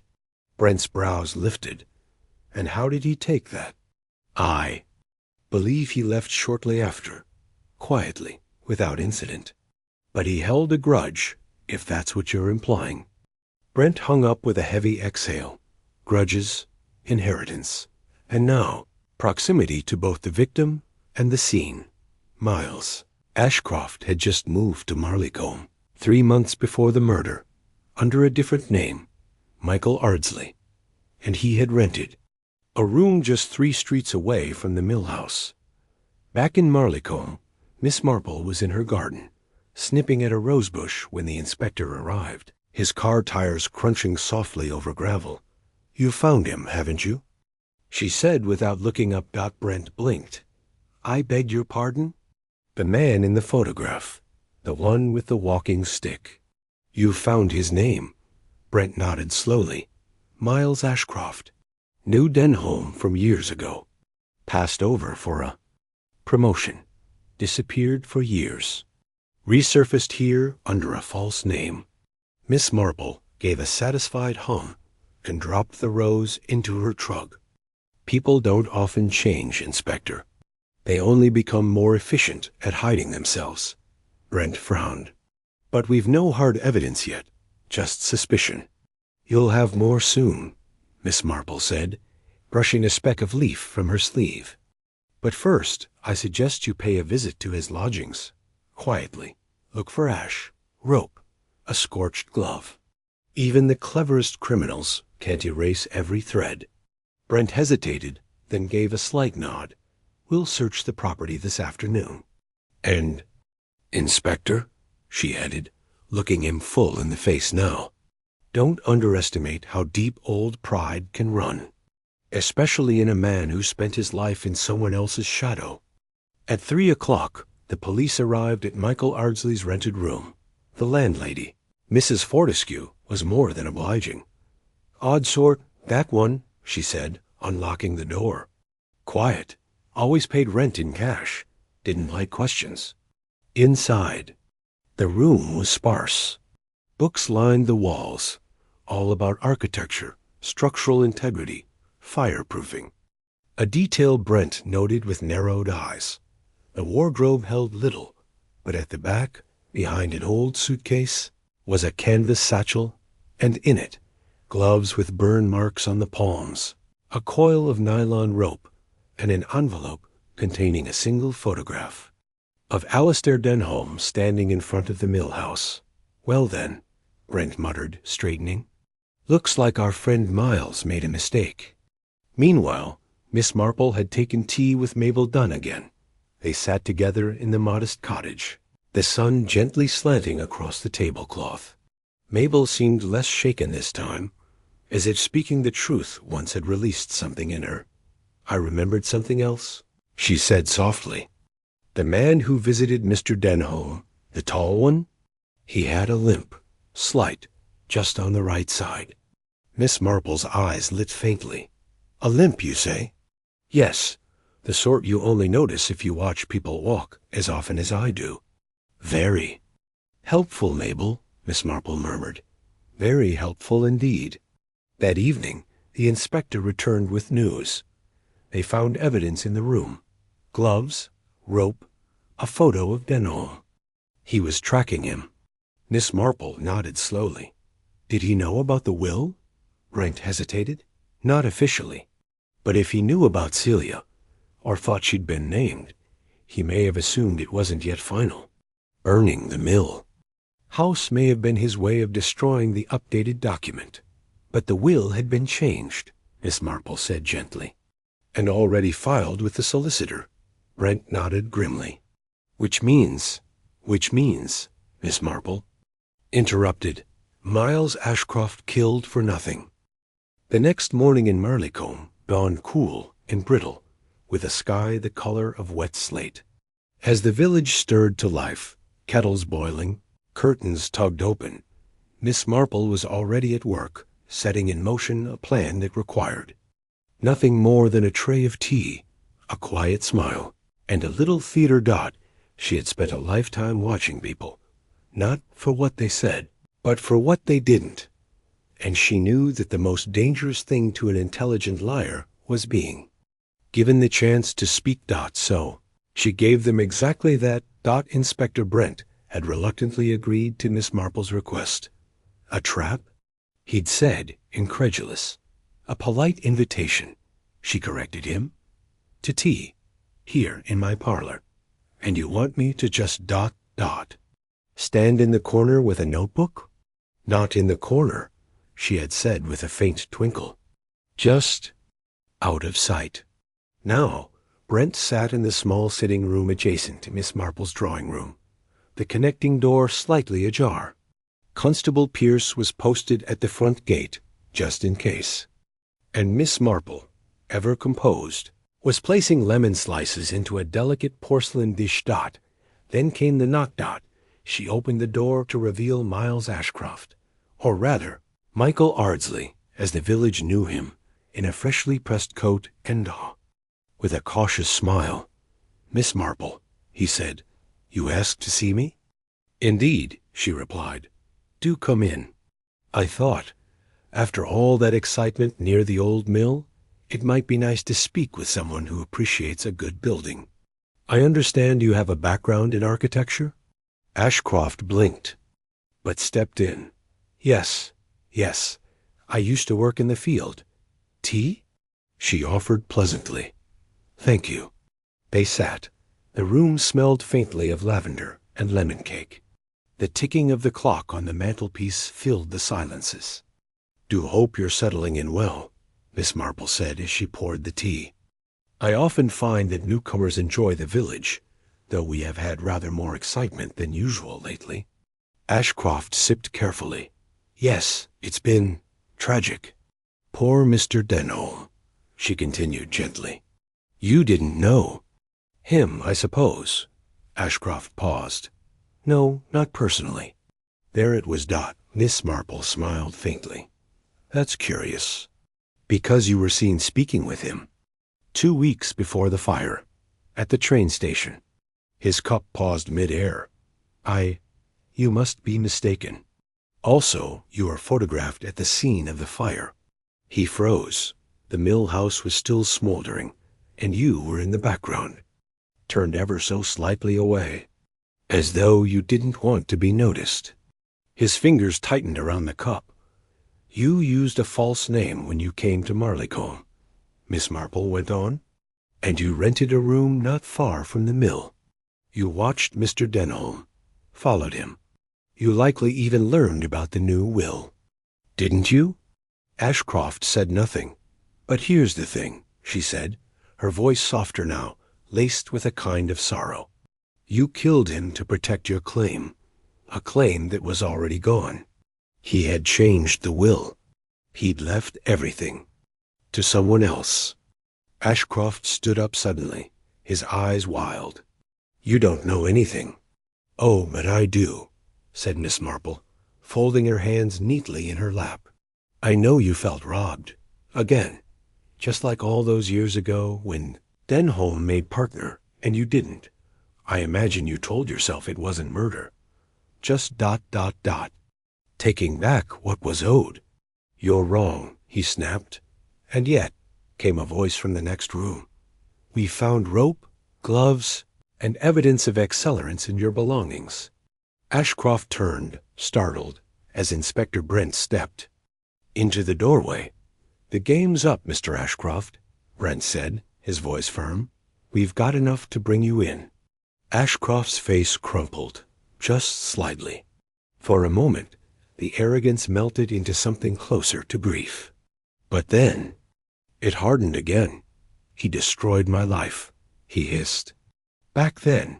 Brent's brows lifted. And how did he take that? I believe he left shortly after, quietly, without incident. But he held a grudge, if that's what you're implying. Brent hung up with a heavy exhale. Grudges, inheritance, and now proximity to both the victim and the scene. Miles. Ashcroft had just moved to Marleycombe 3 months before the murder, under a different name, Michael Ardsley, and he had rented a room just 3 streets away from the mill house. Back in Marleycombe, Miss Marple was in her garden, snipping at a rosebush when the inspector arrived, his car tires crunching softly over gravel. "You found him, haven't you?" she said without looking up. Brent blinked. "I beg your pardon?" "The man in the photograph, the one with the walking stick. You found his name." Brent nodded slowly. "Miles Ashcroft. Knew Denholm from years ago. Passed over for a promotion. Disappeared for years. Resurfaced here under a false name." Miss Marple gave a satisfied hum and dropped the rose into her trunk. "People don't often change, Inspector. They only become more efficient at hiding themselves." Brent frowned. "But we've no hard evidence yet, just suspicion." "You'll have more soon," Miss Marple said, brushing a speck of leaf from her sleeve. "But first, I suggest you pay a visit to his lodgings. Quietly. Look for ash, rope, a scorched glove. Even the cleverest criminals can't erase every thread." Brent hesitated, then gave a slight nod. "We'll search the property this afternoon." "And, Inspector," she added, looking him full in the face now, "don't underestimate how deep old pride can run, especially in a man who spent his life in someone else's shadow." At 3 o'clock, the police arrived at Michael Ardsley's rented room. The landlady, Mrs. Fortescue, was more than obliging. "Odd sort, that one," she said, unlocking the door. "Quiet. Always paid rent in cash. Didn't like questions." Inside, the room was sparse. Books lined the walls, all about architecture, structural integrity, fireproofing. A detail Brent noted with narrowed eyes. The wardrobe held little, but at the back, behind an old suitcase, was a canvas satchel, and in it, gloves with burn marks on the palms, a coil of nylon rope, and an envelope containing a single photograph of Alistair Denholm standing in front of the mill house. "Well then," Brent muttered, straightening, "looks like our friend Miles made a mistake." Meanwhile, Miss Marple had taken tea with Mabel Dunn again. They sat together in the modest cottage, the sun gently slanting across the tablecloth. Mabel seemed less shaken this time, as if speaking the truth once had released something in her. "I remembered something else," she said softly. "The man who visited Mr. Denholm, the tall one, he had a limp, slight, just on the right side." Miss Marple's eyes lit faintly. "A limp, you say?" "Yes, the sort you only notice if you watch people walk as often as I do." "Very helpful, Mabel," Miss Marple murmured. "Very helpful indeed." That evening, the inspector returned with news. They found evidence in the room. Gloves, rope, a photo of Denholm. He was tracking him. Miss Marple nodded slowly. "Did he know about the will?" Brent hesitated. "Not officially. But if he knew about Celia, or thought she'd been named, he may have assumed it wasn't yet final. Burning the mill house may have been his way of destroying the updated document. But the will had been changed," Miss Marple said gently. "And already filed with the solicitor." Brent nodded grimly. Which means, Miss Marple interrupted. Miles Ashcroft killed for nothing. The next morning in Marleycombe dawned cool and brittle, with a sky the color of wet slate. As the village stirred to life, kettles boiling, curtains tugged open, Miss Marple was already at work, setting in motion a plan that required nothing more than a tray of tea, a quiet smile, and a little theater dot. She had spent a lifetime watching people, not for what they said, but for what they didn't. And she knew that the most dangerous thing to an intelligent liar was being given the chance to speak. So she gave them exactly that. Inspector Brent had reluctantly agreed to Miss Marple's request. A trap? He'd said, incredulous. A polite invitation, she corrected him. To tea, here in my parlor. And you want me to just ... stand in the corner with a notebook? Not in the corner, she had said with a faint twinkle. Just out of sight. Now, Brent sat in the small sitting room adjacent to Miss Marple's drawing room, the connecting door slightly ajar. Constable Pierce was posted at the front gate, just in case. And Miss Marple, ever composed, was placing lemon slices into a delicate porcelain dish. Then came the knock. She opened the door to reveal Miles Ashcroft, or rather, Michael Ardsley, as the village knew him, in a freshly pressed coat and with a cautious smile. Miss Marple, he said, you asked to see me? Indeed, she replied. Do come in. I thought, after all that excitement near the old mill, it might be nice to speak with someone who appreciates a good building. I understand you have a background in architecture? Ashcroft blinked, but stepped in. Yes. I used to work in the field. Tea? She offered pleasantly. Thank you. They sat. The room smelled faintly of lavender and lemon cake. The ticking of the clock on the mantelpiece filled the silences. Do hope you're settling in well, Miss Marple said as she poured the tea. I often find that newcomers enjoy the village, though we have had rather more excitement than usual lately. Ashcroft sipped carefully. Yes, it's been tragic. Poor Mr. Denholm, she continued gently. You didn't know. Him, I suppose. Ashcroft paused. No, not personally. There it was. Miss Marple smiled faintly. That's curious. Because you were seen speaking with him 2 weeks before the fire, at the train station. His cup paused mid-air. You must be mistaken. Also, you are photographed at the scene of the fire. He froze. The mill house was still smoldering, and you were in the background, turned ever so slightly away, as though you didn't want to be noticed. His fingers tightened around the cup. You used a false name when you came to Marleycombe, Miss Marple went on, and you rented a room not far from the mill. You watched Mr. Denholm, followed him. You likely even learned about the new will. Didn't you? Ashcroft said nothing. But here's the thing, she said, her voice softer now, laced with a kind of sorrow. You killed him to protect your claim, a claim that was already gone. He had changed the will. He'd left everything to someone else. Ashcroft stood up suddenly, his eyes wild. You don't know anything. Oh, but I do, said Miss Marple, folding her hands neatly in her lap. I know you felt robbed. Again. Just like all those years ago when Denholm made partner and you didn't. I imagine you told yourself it wasn't murder. Just ... taking back what was owed. You're wrong, he snapped. And yet, came a voice from the next room. We found rope, gloves, and evidence of accelerants in your belongings. Ashcroft turned, startled, as Inspector Brent stepped into the doorway. The game's up, Mr. Ashcroft, Brent said, his voice firm. We've got enough to bring you in. Ashcroft's face crumpled, just slightly. For a moment, the arrogance melted into something closer to grief. But then, it hardened again. He destroyed my life, he hissed. Back then.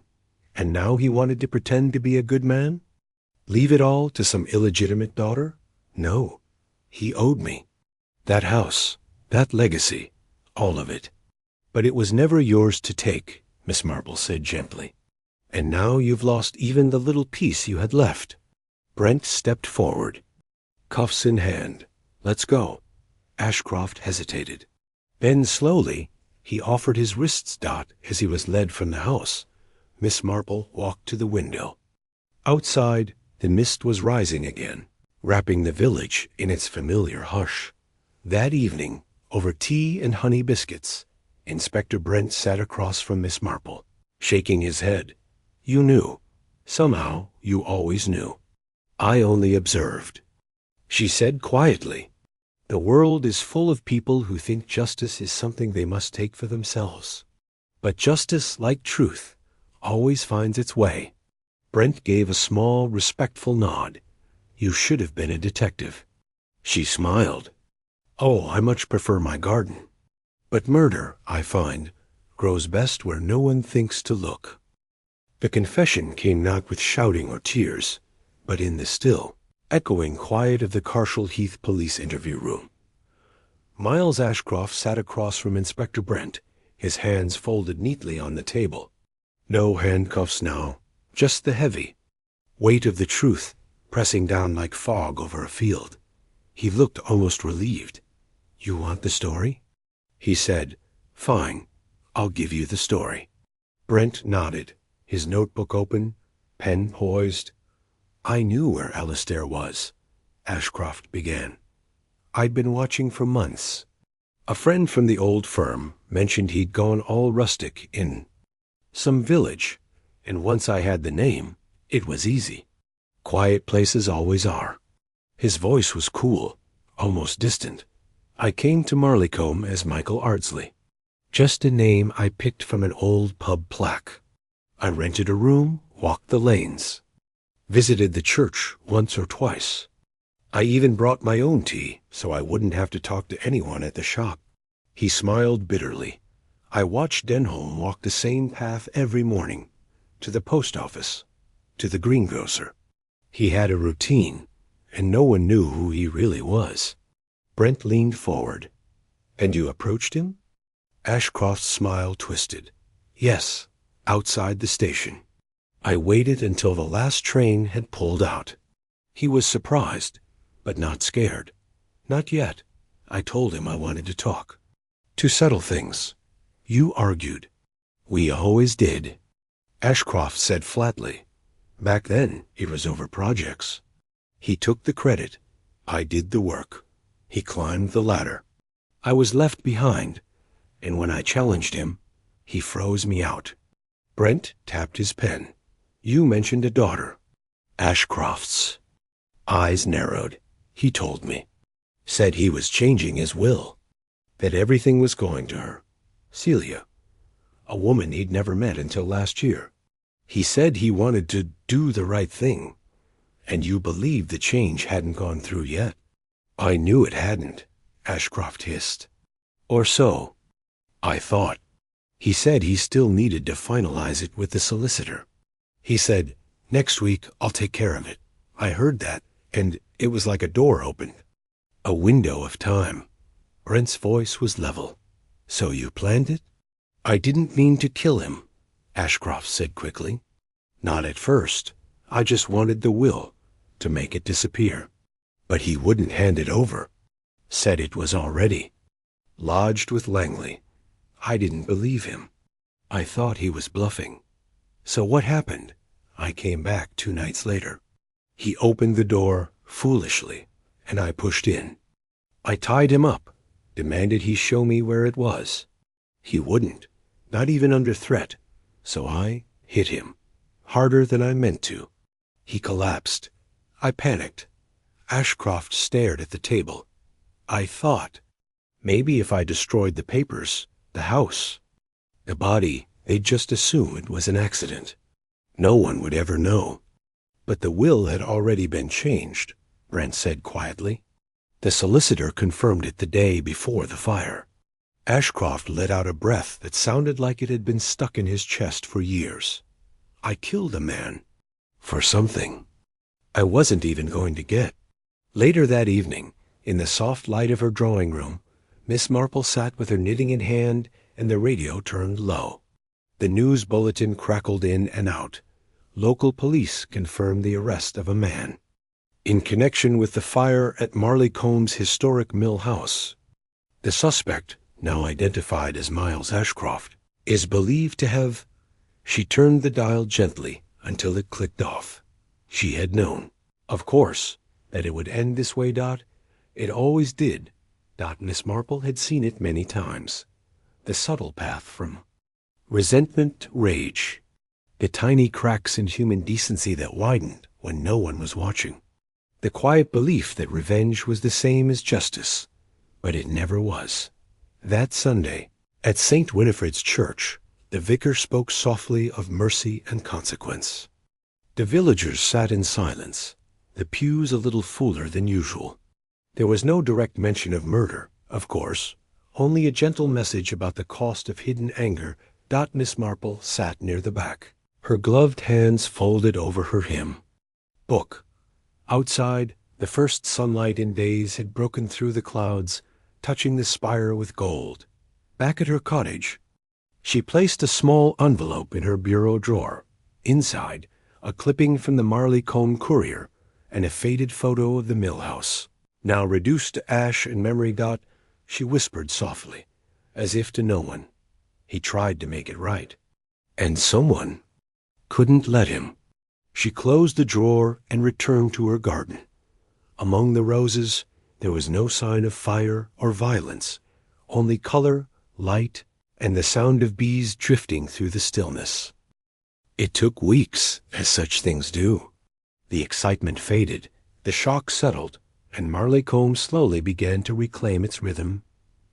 And now he wanted to pretend to be a good man? Leave it all to some illegitimate daughter? No. He owed me. That house, that legacy, all of it. But it was never yours to take, Miss Marple said gently. And now you've lost even the little piece you had left. Brent stepped forward, cuffs in hand. Let's go. Ashcroft hesitated. Then slowly, he offered his wrists. As he was led from the house, Miss Marple walked to the window. Outside, the mist was rising again, wrapping the village in its familiar hush. That evening, over tea and honey biscuits, Inspector Brent sat across from Miss Marple, shaking his head. You knew. Somehow, you always knew. I only observed. She said quietly, the world is full of people who think justice is something they must take for themselves. But justice, like truth, always finds its way. Brent gave a small, respectful nod. You should have been a detective. She smiled. Oh, I much prefer my garden. But murder, I find, grows best where no one thinks to look. The confession came not with shouting or tears, but in the still, echoing quiet of the Carshall Heath police interview room. Miles Ashcroft sat across from Inspector Brent, his hands folded neatly on the table. No handcuffs now, just the heavy weight of the truth pressing down like fog over a field. He looked almost relieved. You want the story? He said, Fine, I'll give you the story. Brent nodded, his notebook open, pen poised. I knew where Alistair was, Ashcroft began. I'd been watching for months. A friend from the old firm mentioned he'd gone all rustic in some village, and once I had the name, it was easy. Quiet places always are. His voice was cool, almost distant. I came to Marleycombe as Michael Ardsley. Just a name I picked from an old pub plaque. I rented a room, walked the lanes, visited the church once or twice. I even brought my own tea, so I wouldn't have to talk to anyone at the shop. He smiled bitterly. I watched Denholm walk the same path every morning, to the post office, to the greengrocer. He had a routine, and no one knew who he really was. Brent leaned forward. And you approached him? Ashcroft's smile twisted. Yes, outside the station. I waited until the last train had pulled out. He was surprised, but not scared. Not yet. I told him I wanted to talk. To settle things. You argued. We always did. Ashcroft said flatly. Back then, it was over projects. He took the credit. I did the work. He climbed the ladder. I was left behind, and when I challenged him, he froze me out. Brent tapped his pen. You mentioned a daughter. Ashcroft's. Eyes narrowed. He told me. Said he was changing his will. That everything was going to her. Celia. A woman he'd never met until last year. He said he wanted to do the right thing. And you believed the change hadn't gone through yet. I knew it hadn't, Ashcroft hissed. Or so. I thought. He said he still needed to finalize it with the solicitor. He said, next week I'll take care of it. I heard that, and it was like a door opened. A window of time. Brent's voice was level. So you planned it? I didn't mean to kill him, Ashcroft said quickly. Not at first. I just wanted the will, to make it disappear. But he wouldn't hand it over. Said it was already lodged with Langley. I didn't believe him. I thought he was bluffing. So what happened? I came back 2 nights later. He opened the door, foolishly, and I pushed in. I tied him up, demanded he show me where it was. He wouldn't, not even under threat, so I hit him, harder than I meant to. He collapsed. I panicked. Ashcroft stared at the table. I thought, maybe if I destroyed the papers, the house, the body, they'd just assume it was an accident. No one would ever know. But the will had already been changed, Brent said quietly. The solicitor confirmed it the day before the fire. Ashcroft let out a breath that sounded like it had been stuck in his chest for years. I killed a man. For something. I wasn't even going to get. Later that evening, in the soft light of her drawing room, Miss Marple sat with her knitting in hand and the radio turned low. The news bulletin crackled in and out. Local police confirmed the arrest of a man in connection with the fire at Marley Comb's historic mill house. The suspect, now identified as Miles Ashcroft, is believed to have... She turned the dial gently until it clicked off. She had known, of course, that it would end this way, Dot. It always did. Miss Marple had seen it many times. The subtle path from resentment to rage. The tiny cracks in human decency that widened when no one was watching. The quiet belief that revenge was the same as justice. But it never was. That Sunday, at St. Winifred's Church, the vicar spoke softly of mercy and consequence. The villagers sat in silence, the pews a little fuller than usual. There was no direct mention of murder, of course, only a gentle message about the cost of hidden anger. Miss Marple sat near the back, her gloved hands folded over her hymn book. Outside, the first sunlight in days had broken through the clouds, touching the spire with gold. Back at her cottage, she placed a small envelope in her bureau drawer. Inside, a clipping from the Marley Comb Courier and a faded photo of the mill house. Now reduced to ash and memory. She whispered softly, as if to no one. He tried to make it right. And someone couldn't let him. She closed the drawer and returned to her garden. Among the roses, there was no sign of fire or violence, only color, light, and the sound of bees drifting through the stillness. It took weeks, as such things do. The excitement faded, the shock settled, and Marley Comb slowly began to reclaim its rhythm.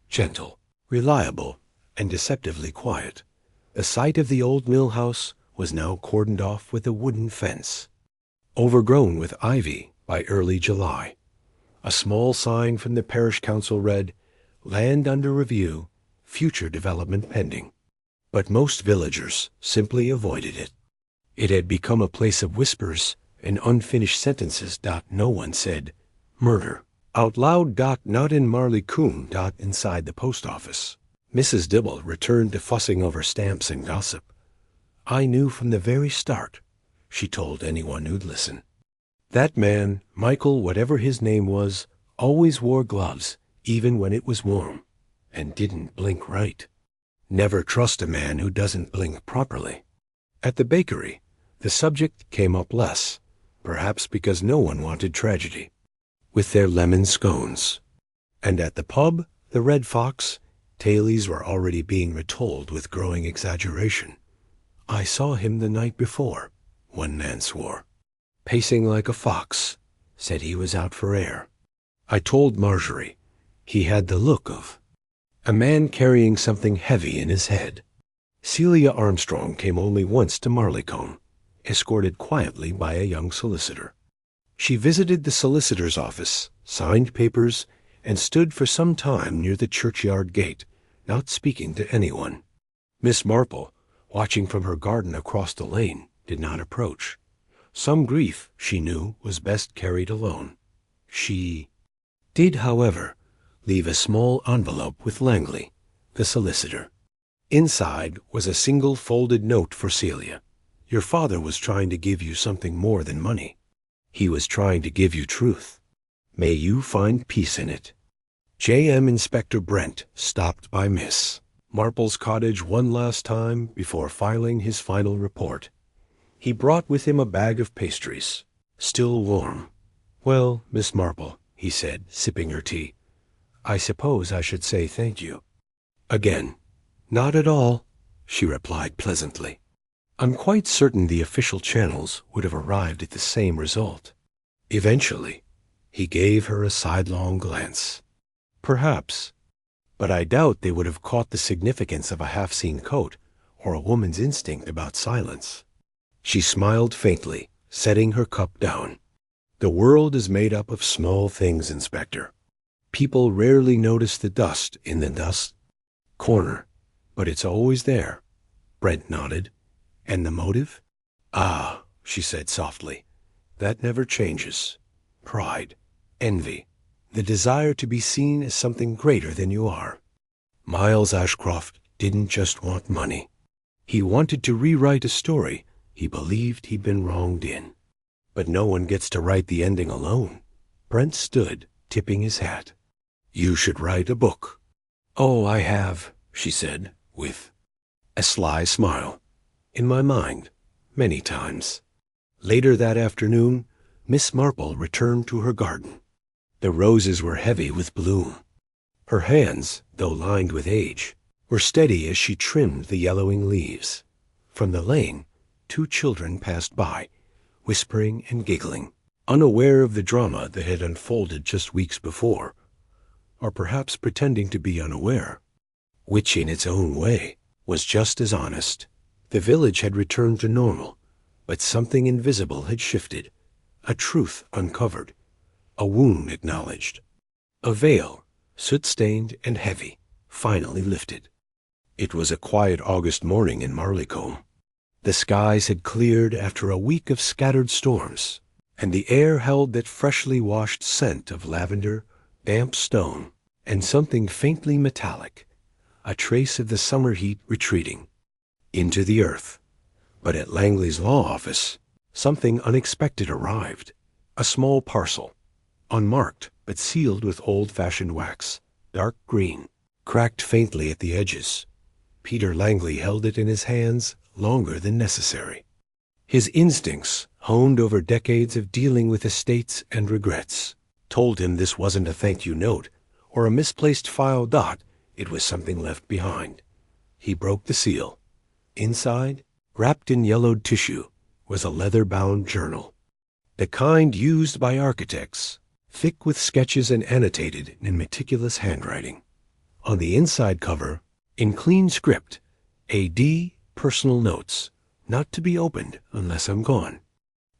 Gentle, reliable, and deceptively quiet. The site of the old mill house was now cordoned off with a wooden fence, overgrown with ivy by early July. A small sign from the parish council read, "Land under review, future development pending." But most villagers simply avoided it. It had become a place of whispers and unfinished sentences. No one said murder out loud. Not in Marley Comb. Inside the post office, Mrs. Dibble returned to fussing over stamps and gossip. "I knew from the very start," she told anyone who'd listen. "That man, Michael, whatever his name was, always wore gloves, even when it was warm, and didn't blink right. Never trust a man who doesn't blink properly." At the bakery, the subject came up less, perhaps because no one wanted tragedy, with their lemon scones. And at the pub, the Red Fox, tales were already being retold with growing exaggeration. "I saw him the night before," one man swore. "Pacing like a fox, said he was out for air. I told Marjorie he had the look of a man carrying something heavy in his head." Celia Armstrong came only once to Marley Comb, escorted quietly by a young solicitor. She visited the solicitor's office, signed papers, and stood for some time near the churchyard gate, not speaking to anyone. Miss Marple, watching from her garden across the lane, did not approach. Some grief, she knew, was best carried alone. She did, however, leave a small envelope with Langley, the solicitor. Inside was a single folded note for Celia. "Your father was trying to give you something more than money. He was trying to give you truth. May you find peace in it." J.M. Inspector Brent stopped by Miss Marple's cottage one last time before filing his final report. He brought with him a bag of pastries, still warm. "Well, Miss Marple," he said, sipping her tea, "I suppose I should say thank you." Again, "Not at all," she replied pleasantly. "I'm quite certain the official channels would have arrived at the same result." Eventually, he gave her a sidelong glance. "Perhaps, but I doubt they would have caught the significance of a half-seen coat or a woman's instinct about silence." She smiled faintly, setting her cup down. "The world is made up of small things, Inspector. People rarely notice the dust in the dust corner, but it's always there." Brent nodded. "And the motive?" "Ah," she said softly, That never changes. Pride, envy, the desire to be seen as something greater than you are. Miles Ashcroft didn't just want money. He wanted to rewrite a story he believed he'd been wronged in. But no one gets to write the ending alone. Brent stood, tipping his hat. You should write a book. Oh, I have, she said, with a sly smile. In my mind, many times. Later that afternoon, Miss Marple returned to her garden. The roses were heavy with bloom. Her hands, though lined with age, were steady as she trimmed the yellowing leaves. From the lane, 2 children passed by, whispering and giggling, unaware of the drama that had unfolded just weeks before, or perhaps pretending to be unaware, which in its own way was just as honest. The village had returned to normal, but something invisible had shifted, a truth uncovered, a wound acknowledged, a veil, soot-stained and heavy, finally lifted. It was a quiet August morning in Marleycombe. The skies had cleared after a week of scattered storms, and the air held that freshly washed scent of lavender, damp stone, and something faintly metallic, a trace of the summer heat retreating into the earth. But at Langley's law office, something unexpected arrived, a small parcel, unmarked but sealed with old-fashioned wax, dark green, cracked faintly at the edges. Peter Langley held it in his hands longer than necessary. His instincts, honed over decades of dealing with estates and regrets, told him this wasn't a thank-you note or a misplaced file dot. It was something left behind. He broke the seal. Inside, wrapped in yellowed tissue, was a leather-bound journal, the kind used by architects, thick with sketches and annotated in meticulous handwriting. On the inside cover, in clean script, A.D. Personal notes, not to be opened unless I'm gone.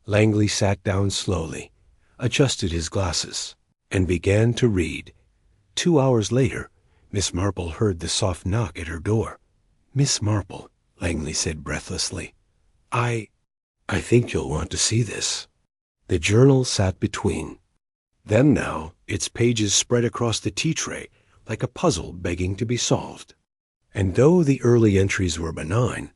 Langley sat down slowly, adjusted his glasses, and began to read. 2 hours later, Miss Marple heard the soft knock at her door. Miss Marple, Langley said breathlessly, I think you'll want to see this. The journal sat between them now, its pages spread across the tea tray like a puzzle begging to be solved. And though the early entries were benign,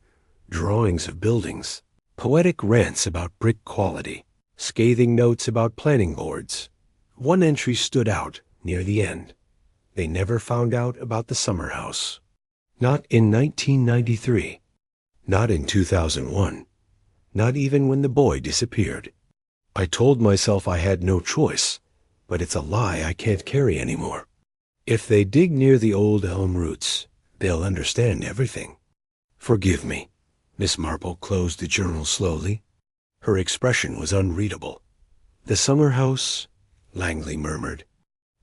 drawings of buildings, poetic rants about brick quality, scathing notes about planning boards, one entry stood out near the end. They never found out about the summer house. Not in 1993. Not in 2001. Not even when the boy disappeared. I told myself I had no choice, but it's a lie I can't carry anymore. If they dig near the old elm roots, they'll understand everything. Forgive me. Miss Marple closed the journal slowly. Her expression was unreadable. The summer house, Langley murmured.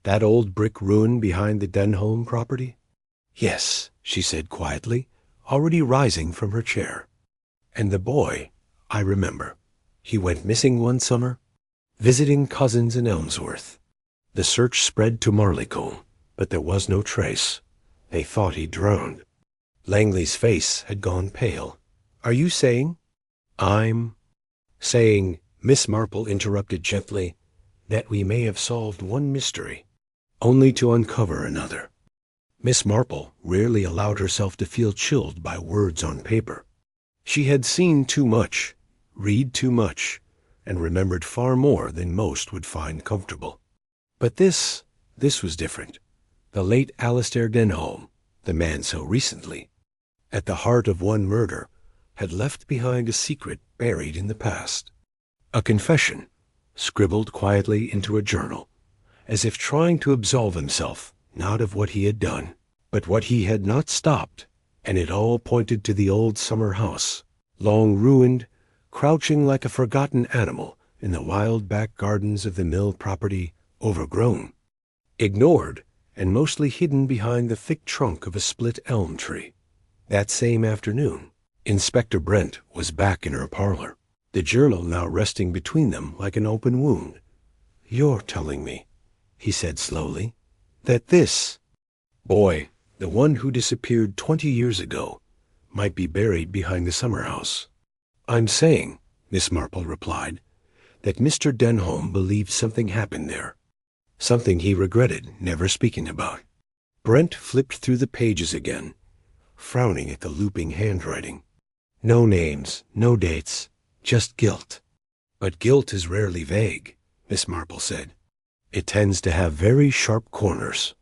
That old brick ruin behind the Denholm property? Yes, she said quietly, already rising from her chair. And the boy, I remember. He went missing one summer, visiting cousins in Elmsworth. The search spread to Marleycombe, but there was no trace. They thought he drowned. Langley's face had gone pale. Are you saying? I'm saying, Miss Marple interrupted gently, that we may have solved one mystery, only to uncover another. Miss Marple rarely allowed herself to feel chilled by words on paper. She had seen too much, read too much, and remembered far more than most would find comfortable. But this was different. The late Alistair Denholm, the man so recently, at the heart of one murder, had left behind a secret buried in the past. A confession, scribbled quietly into a journal, as if trying to absolve himself, not of what he had done, but what he had not stopped, and it all pointed to the old summer house, long ruined, crouching like a forgotten animal in the wild back gardens of the mill property, overgrown, ignored, and mostly hidden behind the thick trunk of a split elm tree. That same afternoon, Inspector Brent was back in her parlor, the journal now resting between them like an open wound. You're telling me, he said slowly, that this boy, the one who disappeared 20 years ago, might be buried behind the summer house. I'm saying, Miss Marple replied, that Mr. Denholm believed something happened there, something he regretted never speaking about. Brent flipped through the pages again, frowning at the looping handwriting. No names, no dates, just guilt. But guilt is rarely vague, Miss Marple said. It tends to have very sharp corners.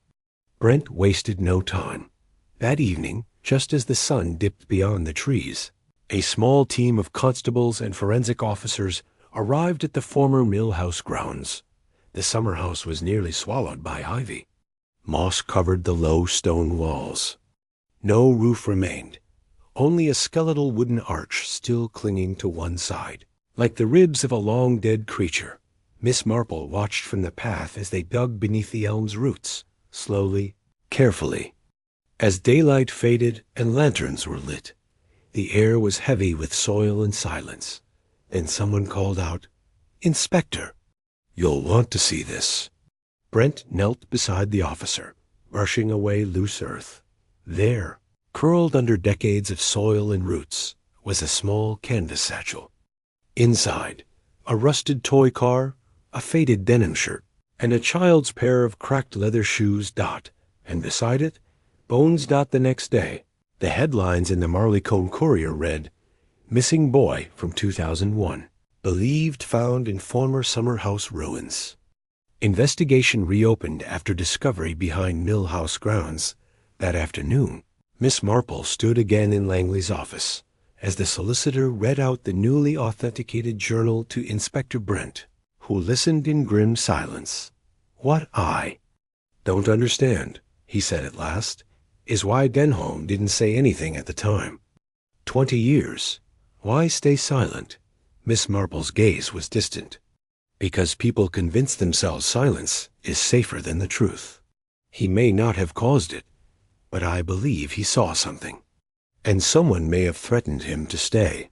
Brent wasted no time. That evening, just as the sun dipped beyond the trees, a small team of constables and forensic officers arrived at the former mill house grounds. The summer house was nearly swallowed by ivy. Moss covered the low stone walls. No roof remained, only a skeletal wooden arch still clinging to one side. Like the ribs of a long-dead creature, Miss Marple watched from the path as they dug beneath the elm's roots, slowly, carefully. As daylight faded and lanterns were lit, the air was heavy with soil and silence. Then someone called out, "Inspector, you'll want to see this." Brent knelt beside the officer, brushing away loose earth. There, curled under decades of soil and roots, was a small canvas satchel. Inside, a rusted toy car, a faded denim shirt, and a child's pair of cracked leather shoes. And beside it, bones. The next day, the headlines in the Marleycombe Courier read, "Missing boy from 2001, believed found in former summer house ruins." Investigation reopened after discovery behind mill house grounds. That afternoon, Miss Marple stood again in Langley's office as the solicitor read out the newly authenticated journal to Inspector Brent, who listened in grim silence. "What I don't understand," he said at last, "is why Denholm didn't say anything at the time. 20 years. Why stay silent?" Miss Marple's gaze was distant. "Because people convince themselves silence is safer than the truth. He may not have caused it, but I believe he saw something. And someone may have threatened him to stay."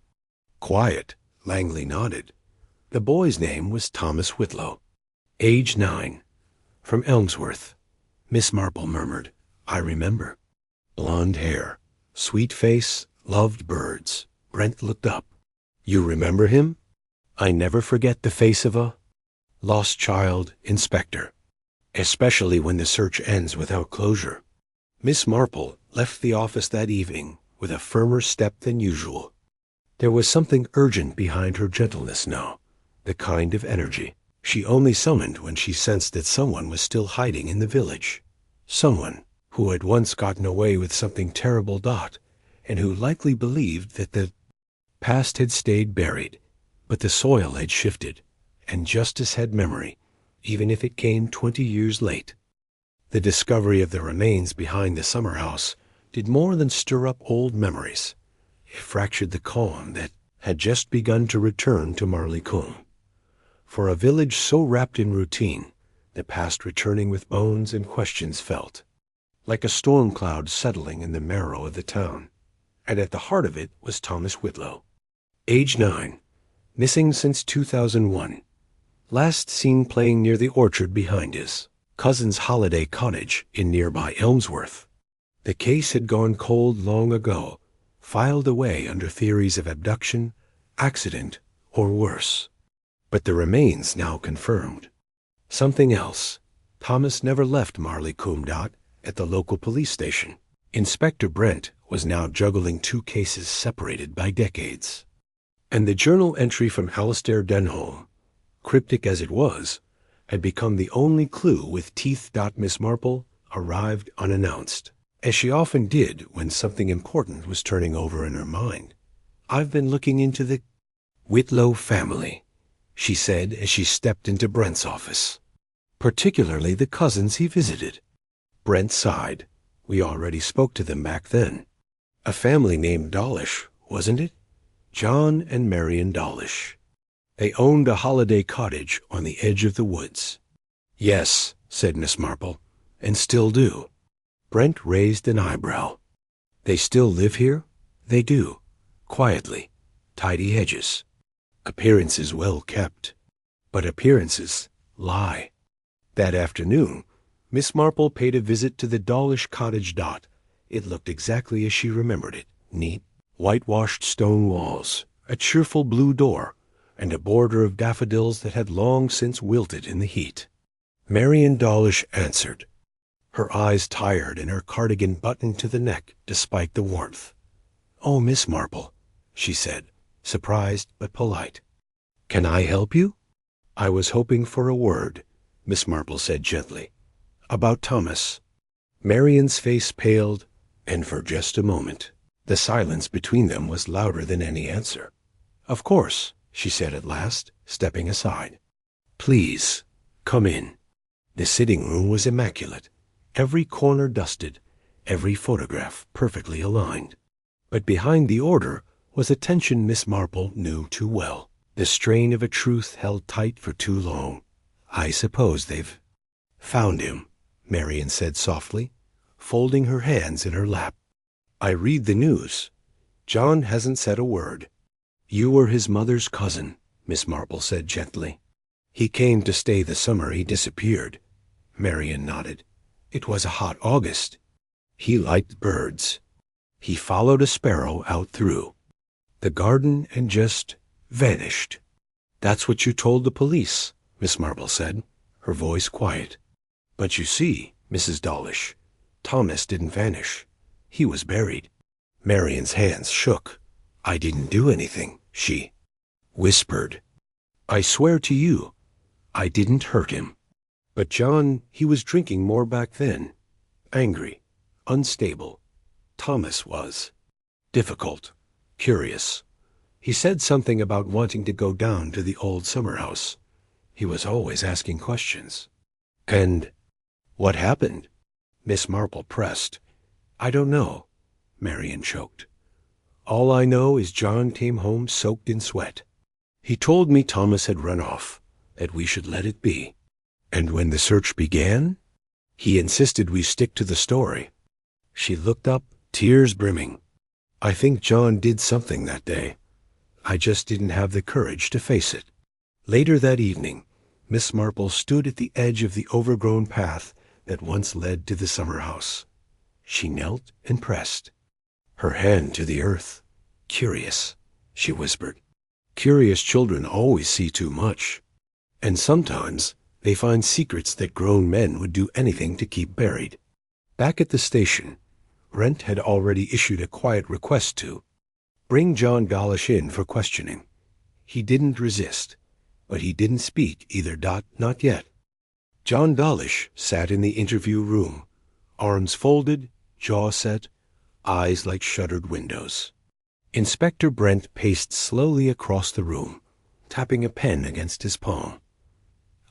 "Quiet," Langley nodded. "The boy's name was Thomas Whitlow. Age 9. From Elmsworth." Miss Marple murmured, "I remember. Blonde hair, sweet face, loved birds." Brent looked up. "You remember him?" "I never forget the face of a lost child, Inspector, especially when the search ends without closure." Miss Marple left the office that evening with a firmer step than usual. There was something urgent behind her gentleness now, the kind of energy she only summoned when she sensed that someone was still hiding in the village. Someone who had once gotten away with something terrible. And who likely believed that the past had stayed buried, but the soil had shifted, and justice had memory, even if it came 20 years late. The discovery of the remains behind the summer house did more than stir up old memories. It fractured the calm that had just begun to return to Marleycombe. For a village so wrapped in routine, the past returning with bones and questions felt like a storm cloud settling in the marrow of the town. And at the heart of it was Thomas Whitlow. Age 9, missing since 2001. Last seen playing near the orchard behind his cousin's holiday cottage in nearby Elmsworth. The case had gone cold long ago, filed away under theories of abduction, accident, or worse. But the remains now confirmed something else. Thomas never left Marleycombe. At the local police station, Inspector Brent was now juggling two cases separated by decades. And the journal entry from Alistair Denholm, cryptic as it was, had become the only clue with teeth. Miss Marple arrived unannounced, as she often did when something important was turning over in her mind. "I've been looking into the Whitlow family," she said as she stepped into Brent's office. "Particularly the cousins he visited." Brent sighed. "We already spoke to them back then. A family named Dawlish, wasn't it? John and Marion Dawlish. They owned a holiday cottage on the edge of the woods." "Yes," said Miss Marple, "and still do." Brent raised an eyebrow. "They still live here?" "They do. Quietly. Tidy hedges. Appearances well kept. But appearances lie." That afternoon, Miss Marple paid a visit to the Dawlish cottage. It looked exactly as she remembered it. Neat, whitewashed stone walls, a cheerful blue door, and a border of daffodils that had long since wilted in the heat. Marian Dawlish answered, her eyes tired and her cardigan buttoned to the neck despite the warmth. "Oh, Miss Marple," she said, surprised but polite. "Can I help you?" "I was hoping for a word," Miss Marple said gently. "About Thomas." Marian's face paled, and for just a moment the silence between them was louder than any answer. "Of course," she said at last, stepping aside. "Please, come in." The sitting room was immaculate, every corner dusted, every photograph perfectly aligned. But behind the order was a tension Miss Marple knew too well, the strain of a truth held tight for too long. "I suppose they've found him," Marian said softly, folding her hands in her lap. "I read the news. John hasn't said a word." "You were his mother's cousin," Miss Marple said gently. "He came to stay the summer he disappeared." Marian nodded. "It was a hot August. He liked birds. He followed a sparrow out through the garden and just vanished." "That's what you told the police," Miss Marple said, her voice quiet. "But you see, Mrs. Dawlish, Thomas didn't vanish. He was buried." Marian's hands shook. "I didn't do anything," she whispered. "I swear to you, I didn't hurt him." "But John, he was drinking more back then. Angry, unstable. Thomas was difficult, curious. He said something about wanting to go down to the old summer house. He was always asking questions." "And what happened?" Miss Marple pressed. "I don't know," Marian choked. "All I know is John came home soaked in sweat. He told me Thomas had run off, that we should let it be. And when the search began, he insisted we stick to the story." She looked up, tears brimming. "I think John did something that day. I just didn't have the courage to face it." Later that evening, Miss Marple stood at the edge of the overgrown path that once led to the summer house. She knelt and pressed, her hand to the earth. "Curious," she whispered. "Curious children always see too much. And sometimes they find secrets that grown men would do anything to keep buried." Back at the station, Brent had already issued a quiet request to bring John Dawlish in for questioning. He didn't resist, but he didn't speak either. Not yet. John Dawlish sat in the interview room, arms folded, jaw set, eyes like shuttered windows. Inspector Brent paced slowly across the room, tapping a pen against his palm.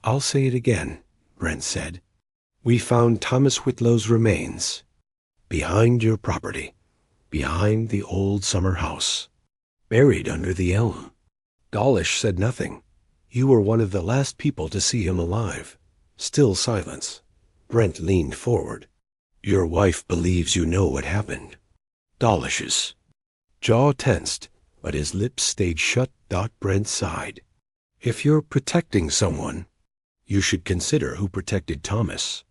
"I'll say it again," Brent said. "We found Thomas Whitlow's remains behind your property, behind the old summer house, buried under the elm." Dawlish said nothing. "You were one of the last people to see him alive." Still silence. Brent leaned forward. "Your wife believes you know what happened." Dawlish's jaw tensed, but his lips stayed shut. Brent sighed. "If you're protecting someone, you should consider who protected Thomas."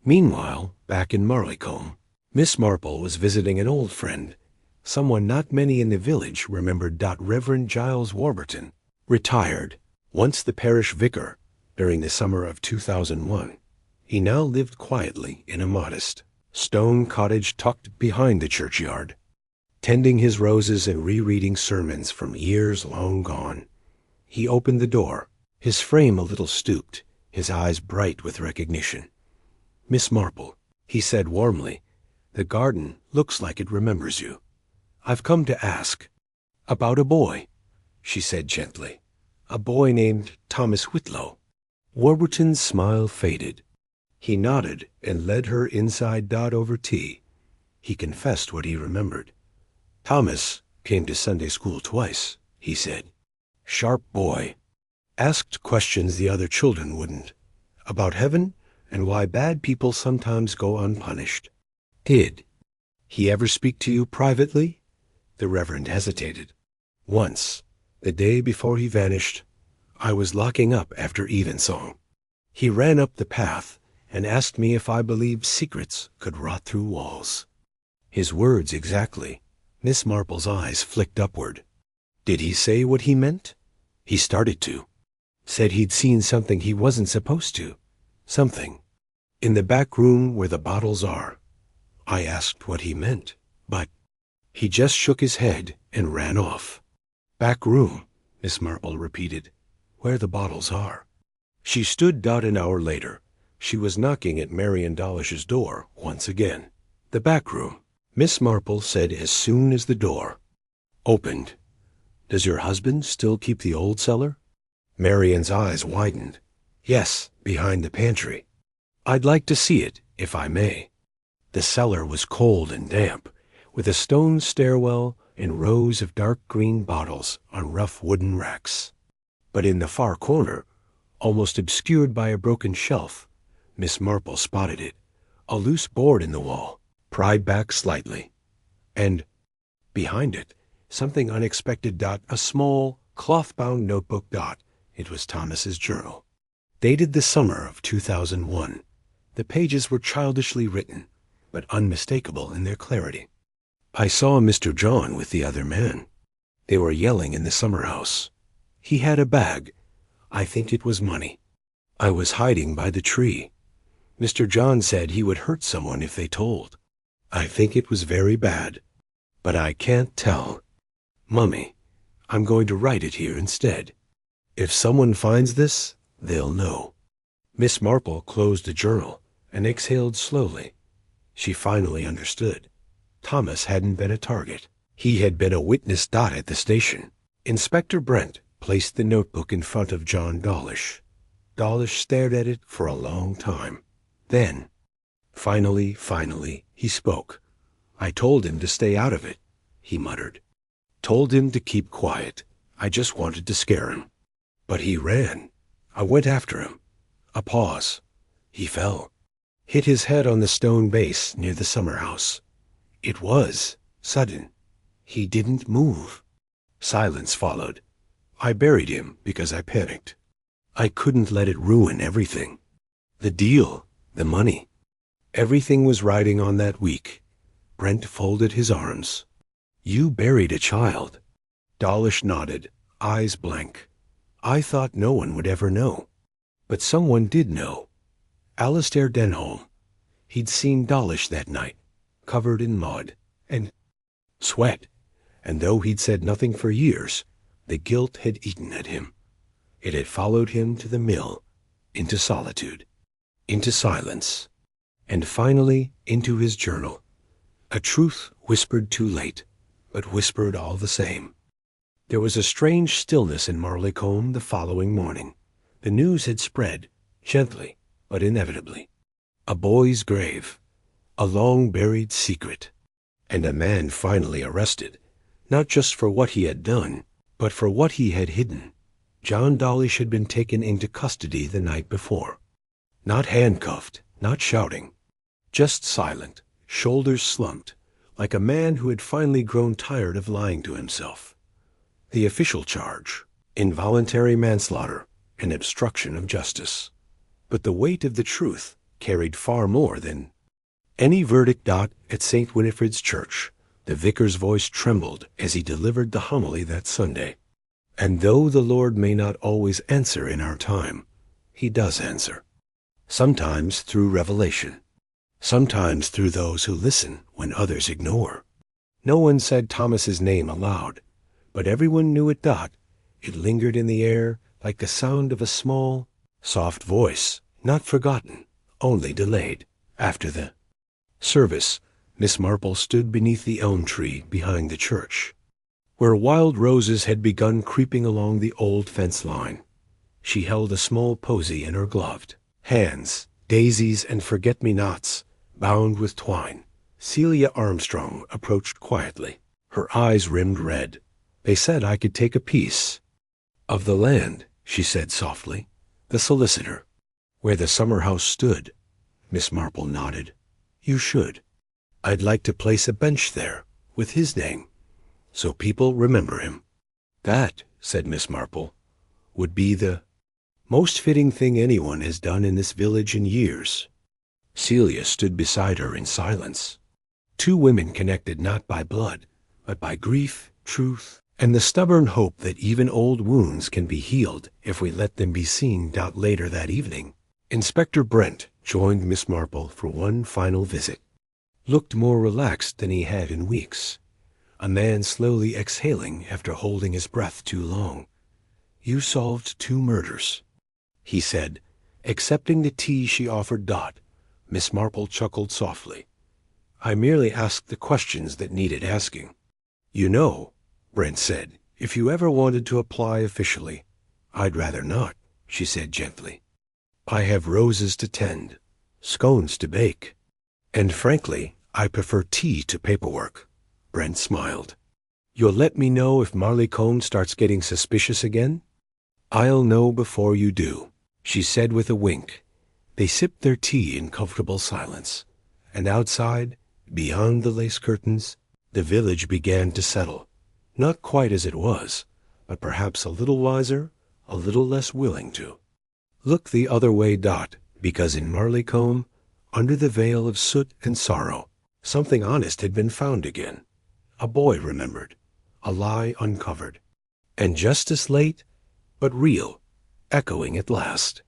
Meanwhile, back in Marleycombe, Miss Marple was visiting an old friend, someone not many in the village remembered. Reverend Giles Warburton, retired, once the parish vicar, during the summer of 2001. He now lived quietly in a modest stone cottage tucked behind the churchyard, tending his roses and rereading sermons from years long gone. He opened the door, his frame a little stooped, his eyes bright with recognition. "Miss Marple," he said warmly, "the garden looks like it remembers you. I've come to ask." "About a boy," she said gently. "A boy named Thomas Whitlow." Warburton's smile faded. He nodded and led her inside. Over tea, he confessed what he remembered. "Thomas came to Sunday school twice," he said. "Sharp boy. Asked questions the other children wouldn't. About heaven and why bad people sometimes go unpunished." "Did he ever speak to you privately?" The Reverend hesitated. "Once, the day before he vanished. I was locking up after evensong. He ran up the path and asked me if I believed secrets could rot through walls." His words exactly. Miss Marple's eyes flicked upward. "Did he say what he meant?" He started to. Said he'd seen something he wasn't supposed to. Something. In the back room where the bottles are. I asked what he meant, but he just shook his head and ran off. Back room, Miss Marple repeated, where the bottles are. She stood an hour later. She was knocking at Marian Dawlish's door once again. The back room, Miss Marple said as soon as the door opened. Does your husband still keep the old cellar? Marian's eyes widened. Yes, behind the pantry. I'd like to see it, if I may. The cellar was cold and damp, with a stone stairwell and rows of dark green bottles on rough wooden racks. But in the far corner, almost obscured by a broken shelf, Miss Marple spotted it, a loose board in the wall, pried back slightly. And behind it, something unexpected. A small, cloth-bound notebook. It was Thomas's journal. Dated the summer of 2001. The pages were childishly written, but unmistakable in their clarity. I saw Mr. John with the other man. They were yelling in the summer house. He had a bag. I think it was money. I was hiding by the tree. Mr. John said he would hurt someone if they told. I think it was very bad, but I can't tell. Mummy, I'm going to write it here instead. If someone finds this, they'll know. Miss Marple closed the journal and exhaled slowly. She finally understood. Thomas hadn't been a target. He had been a witness. At the station, Inspector Brent placed the notebook in front of John Dawlish. Dawlish stared at it for a long time. Then, finally, he spoke. I told him to stay out of it, he muttered. Told him to keep quiet. I just wanted to scare him. But he ran. I went after him. A pause. He fell. Hit his head on the stone base near the summer house. It was sudden. He didn't move. Silence followed. I buried him because I panicked. I couldn't let it ruin everything. The deal, the money. Everything was riding on that week. Brent folded his arms. You buried a child. Dawlish nodded, eyes blank. I thought no one would ever know. But someone did know. Alistair Denholm. He'd seen Dawlish that night, covered in mud and sweat, and though he'd said nothing for years, the guilt had eaten at him. It had followed him to the mill, into solitude, into silence, and finally into his journal. A truth whispered too late, but whispered all the same. There was a strange stillness in Marleycombe the following morning. The news had spread, gently but inevitably. A boy's grave, a long-buried secret, and a man finally arrested, not just for what he had done, but for what he had hidden. John Dawlish had been taken into custody the night before. Not handcuffed, not shouting, just silent, shoulders slumped, like a man who had finally grown tired of lying to himself. The official charge, involuntary manslaughter and obstruction of justice. But the weight of the truth carried far more than any verdict. At St. Winifred's Church, the vicar's voice trembled as he delivered the homily that Sunday. And though the Lord may not always answer in our time, he does answer. Sometimes through revelation, sometimes through those who listen when others ignore. No one said Thomas's name aloud, but everyone knew it. It lingered in the air like the sound of a small, soft voice, not forgotten, only delayed. After the service, Miss Marple stood beneath the elm tree behind the church, where wild roses had begun creeping along the old fence line. She held a small posy in her gloved hands, daisies and forget-me-nots bound with twine. Celia Armstrong approached quietly, her eyes rimmed red. They said I could take a piece of the land, she said softly. The solicitor. Where the summer house stood. Miss Marple nodded. You should. I'd like to place a bench there, with his name, so people remember him. That, said Miss Marple, would be the most fitting thing anyone has done in this village in years. Celia stood beside her in silence. Two women connected not by blood, but by grief, truth, and the stubborn hope that even old wounds can be healed if we let them be seen. Later that evening, Inspector Brent joined Miss Marple for one final visit. Looked more relaxed than he had in weeks, a man slowly exhaling after holding his breath too long. "You solved 2 murders," he said, accepting the tea she offered Dot. Miss Marple chuckled softly. "I merely asked the questions that needed asking." "You know," Brent said, "if you ever wanted to apply officially—" "I'd rather not," she said gently. "I have roses to tend, scones to bake, and frankly, I prefer tea to paperwork." Brent smiled. "You'll let me know if Marley Cone starts getting suspicious again?" "I'll know before you do," she said with a wink. They sipped their tea in comfortable silence, and outside, beyond the lace curtains, the village began to settle. Not quite as it was, but perhaps a little wiser, a little less willing to. Look the other way, Dot, because in Marley Cone, under the veil of soot and sorrow, something honest had been found again. A boy remembered, a lie uncovered, and justice late, but real, echoing at last.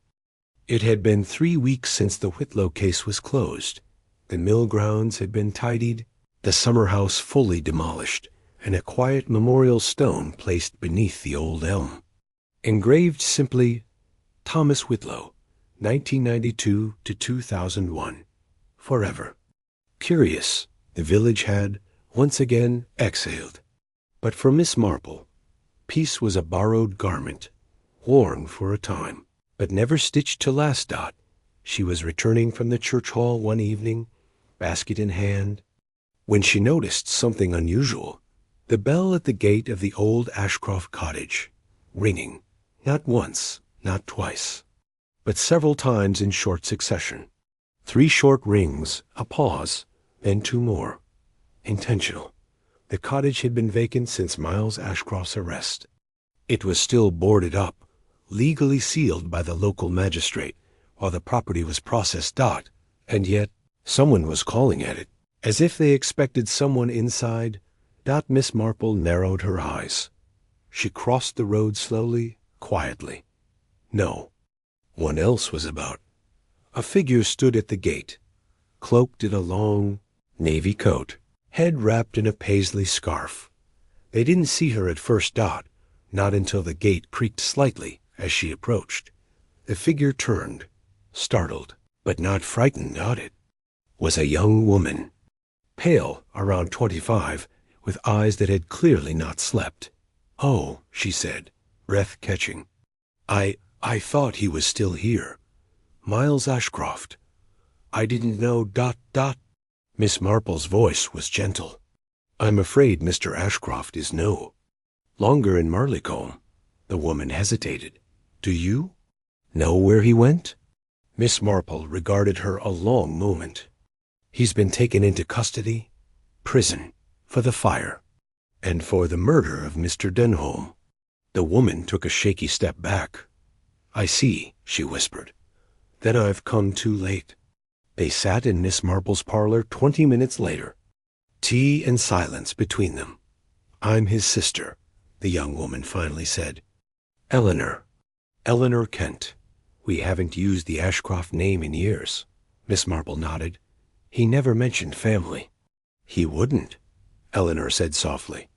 It had been 3 weeks since the Whitlow case was closed. The mill grounds had been tidied, the summer house fully demolished, and a quiet memorial stone placed beneath the old elm. Engraved simply, "Thomas Whitlow, 1992 to 2001, forever." Curious, the village had, once again, exhaled. But for Miss Marple, peace was a borrowed garment, worn for a time, but never stitched to last. Dot. She was returning from the church hall one evening, basket in hand, when she noticed something unusual. The bell at the gate of the old Ashcroft cottage, ringing, not once, not twice, but several times in short succession. 3 short rings, a pause, then 2 more. Intentional. The cottage had been vacant since Miles Ashcroft's arrest. It was still boarded up, legally sealed by the local magistrate, while the property was processed. And yet, someone was calling at it, as if they expected someone inside. Miss Marple narrowed her eyes. She crossed the road slowly, quietly. No, one else was about. A figure stood at the gate, cloaked in a long navy coat, head wrapped in a paisley scarf. They didn't see her at first. Not until the gate creaked slightly as she approached. The figure turned, startled, but not frightened. It was a young woman, pale, around 25, with eyes that had clearly not slept. "Oh," she said, breath catching. I thought he was still here. Miles Ashcroft. I didn't know. Miss Marple's voice was gentle. "I'm afraid Mr. Ashcroft is no longer in Marley Cone." The woman hesitated. "Do you know where he went?" Miss Marple regarded her a long moment. "He's been taken into custody, prison, for the fire, and for the murder of Mr. Denholm." The woman took a shaky step back. "I see," she whispered. "Then I've come too late." They sat in Miss Marple's parlor 20 minutes later, tea and silence between them. "I'm his sister," the young woman finally said. "Eleanor Kent. We haven't used the Ashcroft name in years." Miss Marple nodded. "He never mentioned family." "He wouldn't," Eleanor said softly.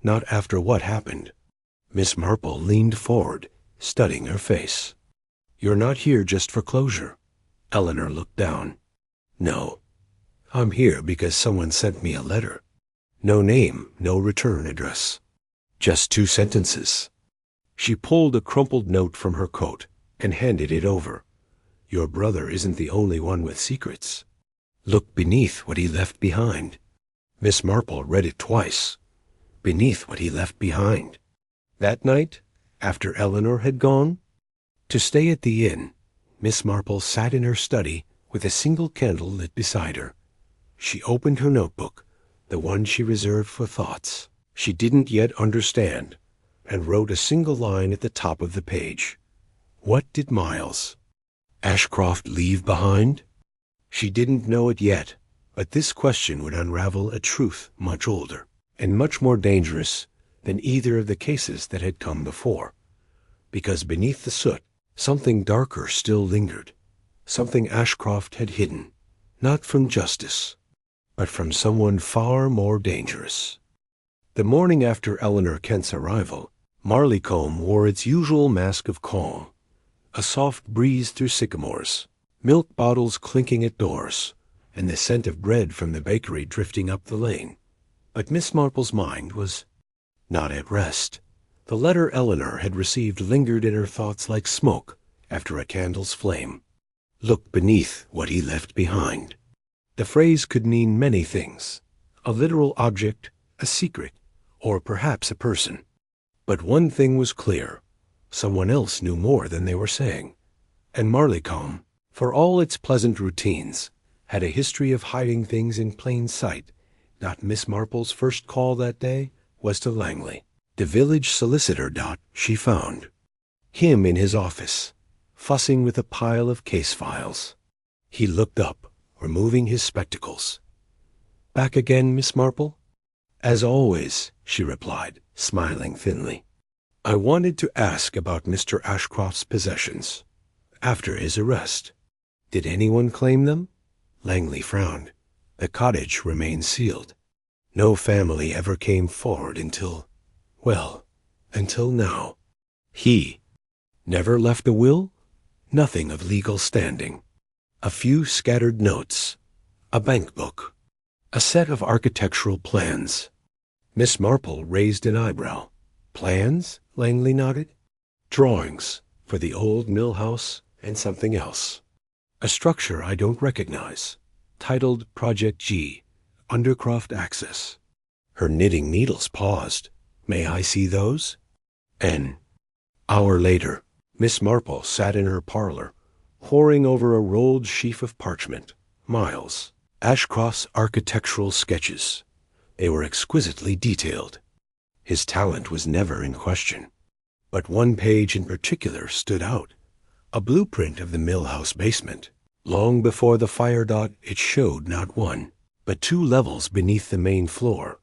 "Not after what happened." Miss Marple leaned forward, studying her face. "You're not here just for closure." Eleanor looked down. "No. I'm here because someone sent me a letter. No name, no return address. Just 2 sentences." She pulled a crumpled note from her coat and handed it over. "Your brother isn't the only one with secrets. Look beneath what he left behind." Miss Marple read it twice. Beneath what he left behind. That night, after Eleanor had gone, to stay at the inn, Miss Marple sat in her study with a single candle lit beside her. She opened her notebook, the one she reserved for thoughts she didn't yet understand, and wrote a single line at the top of the page. What did Miles Ashcroft leave behind? She didn't know it yet, but this question would unravel a truth much older and much more dangerous than either of the cases that had come before, because beneath the soot, something darker still lingered, something Ashcroft had hidden, not from justice, but from someone far more dangerous. The morning after Eleanor Kent's arrival, Marleycombe wore its usual mask of calm, a soft breeze through sycamores, milk bottles clinking at doors, and the scent of bread from the bakery drifting up the lane. But Miss Marple's mind was not at rest. The letter Eleanor had received lingered in her thoughts like smoke after a candle's flame. Look beneath what he left behind. The phrase could mean many things: a literal object, a secret, or perhaps a person. But one thing was clear: someone else knew more than they were saying. And Marleycombe, for all its pleasant routines, had a history of hiding things in plain sight. Not Miss Marple's first call that day was to Langley, the village solicitor. She found him in his office, fussing with a pile of case files. He looked up, removing his spectacles. "Back again, Miss Marple?" "As always," she replied, smiling thinly. "I wanted to ask about Mr. Ashcroft's possessions. After his arrest, did anyone claim them?" Langley frowned. "The cottage remained sealed. No family ever came forward until now." "He never left a will?" "Nothing of legal standing. A few scattered notes, a bank book, a set of architectural plans." Miss Marple raised an eyebrow. "Plans?" Langley nodded. "Drawings for the old mill house and something else. A structure I don't recognize, titled Project G, Undercroft Access." Her knitting needles paused. "May I see those?" An hour later, Miss Marple sat in her parlor, poring over a rolled sheaf of parchment. Miles Ashcroft's architectural sketches. They were exquisitely detailed. His talent was never in question. But one page in particular stood out: a blueprint of the mill house basement. Long before the fire. It showed not one, but two levels beneath the main floor.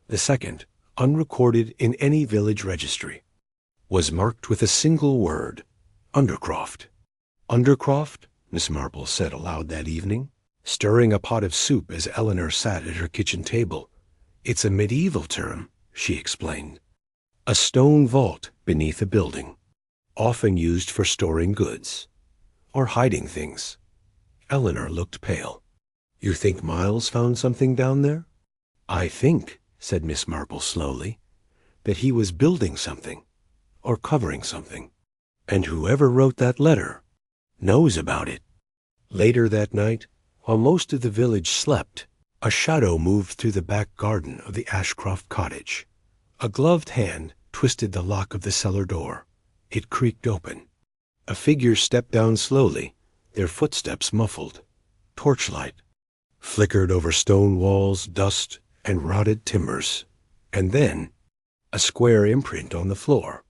The second, unrecorded in any village registry, was marked with a single word: Undercroft. "Undercroft?" Miss Marple said aloud that evening, stirring a pot of soup as Eleanor sat at her kitchen table. "It's a medieval term," she explained. "A stone vault beneath a building, often used for storing goods or hiding things." Eleanor looked pale. "You think Miles found something down there?" "I think," said Miss Marple slowly, "that he was building something, or covering something. And whoever wrote that letter knows about it." Later that night, while most of the village slept, a shadow moved through the back garden of the Ashcroft cottage. A gloved hand twisted the lock of the cellar door. It creaked open. A figure stepped down slowly, their footsteps muffled. Torchlight flickered over stone walls, dust, and rotted timbers. And then a square imprint on the floor,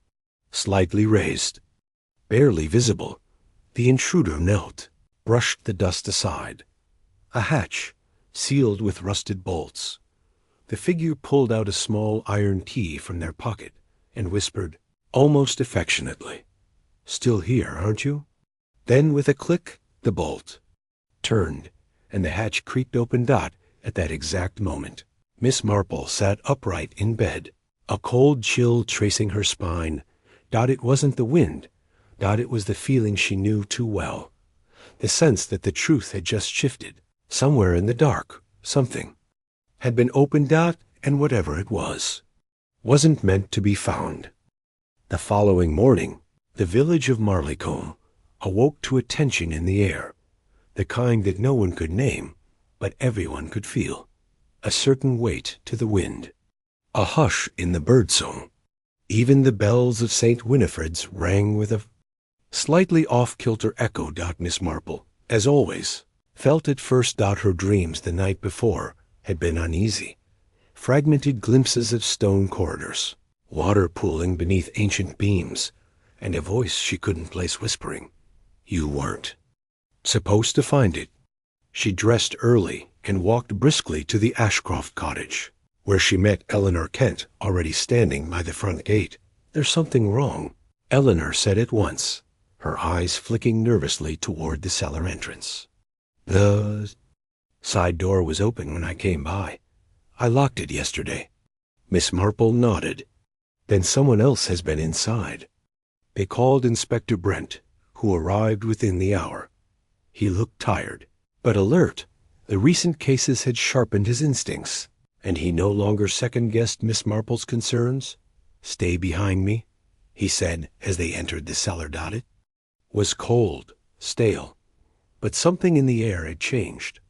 slightly raised, barely visible. The intruder knelt, brushed the dust aside. A hatch, sealed with rusted bolts. The figure pulled out a small iron key from their pocket and whispered, almost affectionately, "Still here, aren't you?" Then with a click, the bolt turned, and the hatch creaked open. At that exact moment, Miss Marple sat upright in bed, a cold chill tracing her spine. It wasn't the wind. It was the feeling she knew too well. The sense that the truth had just shifted. Somewhere in the dark, something had been opened. And whatever it was, wasn't meant to be found. The following morning, the village of Marleycombe awoke to a tension in the air, the kind that no one could name, but everyone could feel. A certain weight to the wind, a hush in the birdsong. Even the bells of St. Winifred's rang with a slightly off-kilter echo. Miss Marple, as always, felt at first. Her dreams the night before had been uneasy. Fragmented glimpses of stone corridors, water pooling beneath ancient beams, and a voice she couldn't place whispering, "You weren't supposed to find it." She dressed early and walked briskly to the Ashcroft cottage. where she met Eleanor Kent already standing by the front gate. "There's something wrong," Eleanor said at once, her eyes flicking nervously toward the cellar entrance. "The side door was open when I came by. I locked it yesterday." Miss Marple nodded. "Then someone else has been inside." They called Inspector Brent, who arrived within the hour. He looked tired, but alert. The recent cases had sharpened his instincts, and he no longer second-guessed Miss Marple's concerns. "Stay behind me," he said as they entered the cellar. It was cold, stale, but something in the air had changed.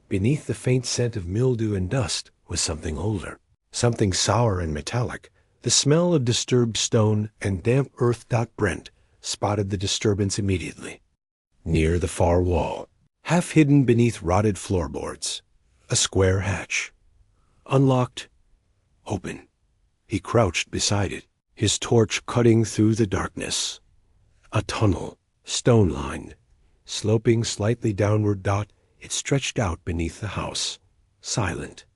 Beneath the faint scent of mildew and dust was something older, something sour and metallic, the smell of disturbed stone and damp earth. Brent spotted the disturbance immediately. Near the far wall, half hidden beneath rotted floorboards, a square hatch. Unlocked, open. He crouched beside it, his torch cutting through the darkness. A tunnel, stone-lined, sloping slightly downward. It stretched out beneath the house, silent.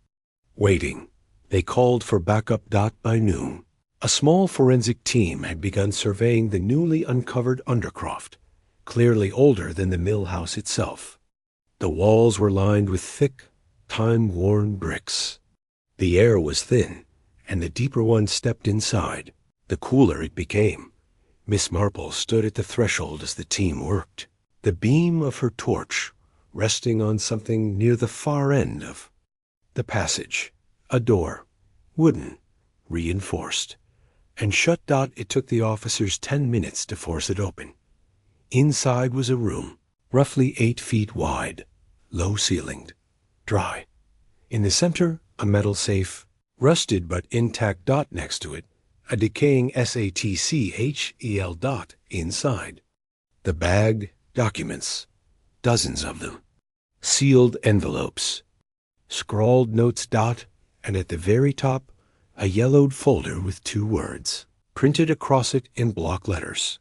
Waiting. They called for backup. By noon, a small forensic team had begun surveying the newly uncovered undercroft, clearly older than the mill house itself. The walls were lined with thick, time-worn bricks. The air was thin, and the deeper one stepped inside, the cooler it became. Miss Marple stood at the threshold as the team worked, the beam of her torch resting on something near the far end of the passage. A door, wooden, reinforced, and shut. It took the officers 10 minutes to force it open. Inside was a room, roughly 8 feet wide, low-ceilinged, dry. In the center, a metal safe, rusted but intact. Next to it, a decaying SATCHEL. Inside. The bagged documents, dozens of them, sealed envelopes, scrawled notes. And at the very top, a yellowed folder with 2 words, printed across it in block letters.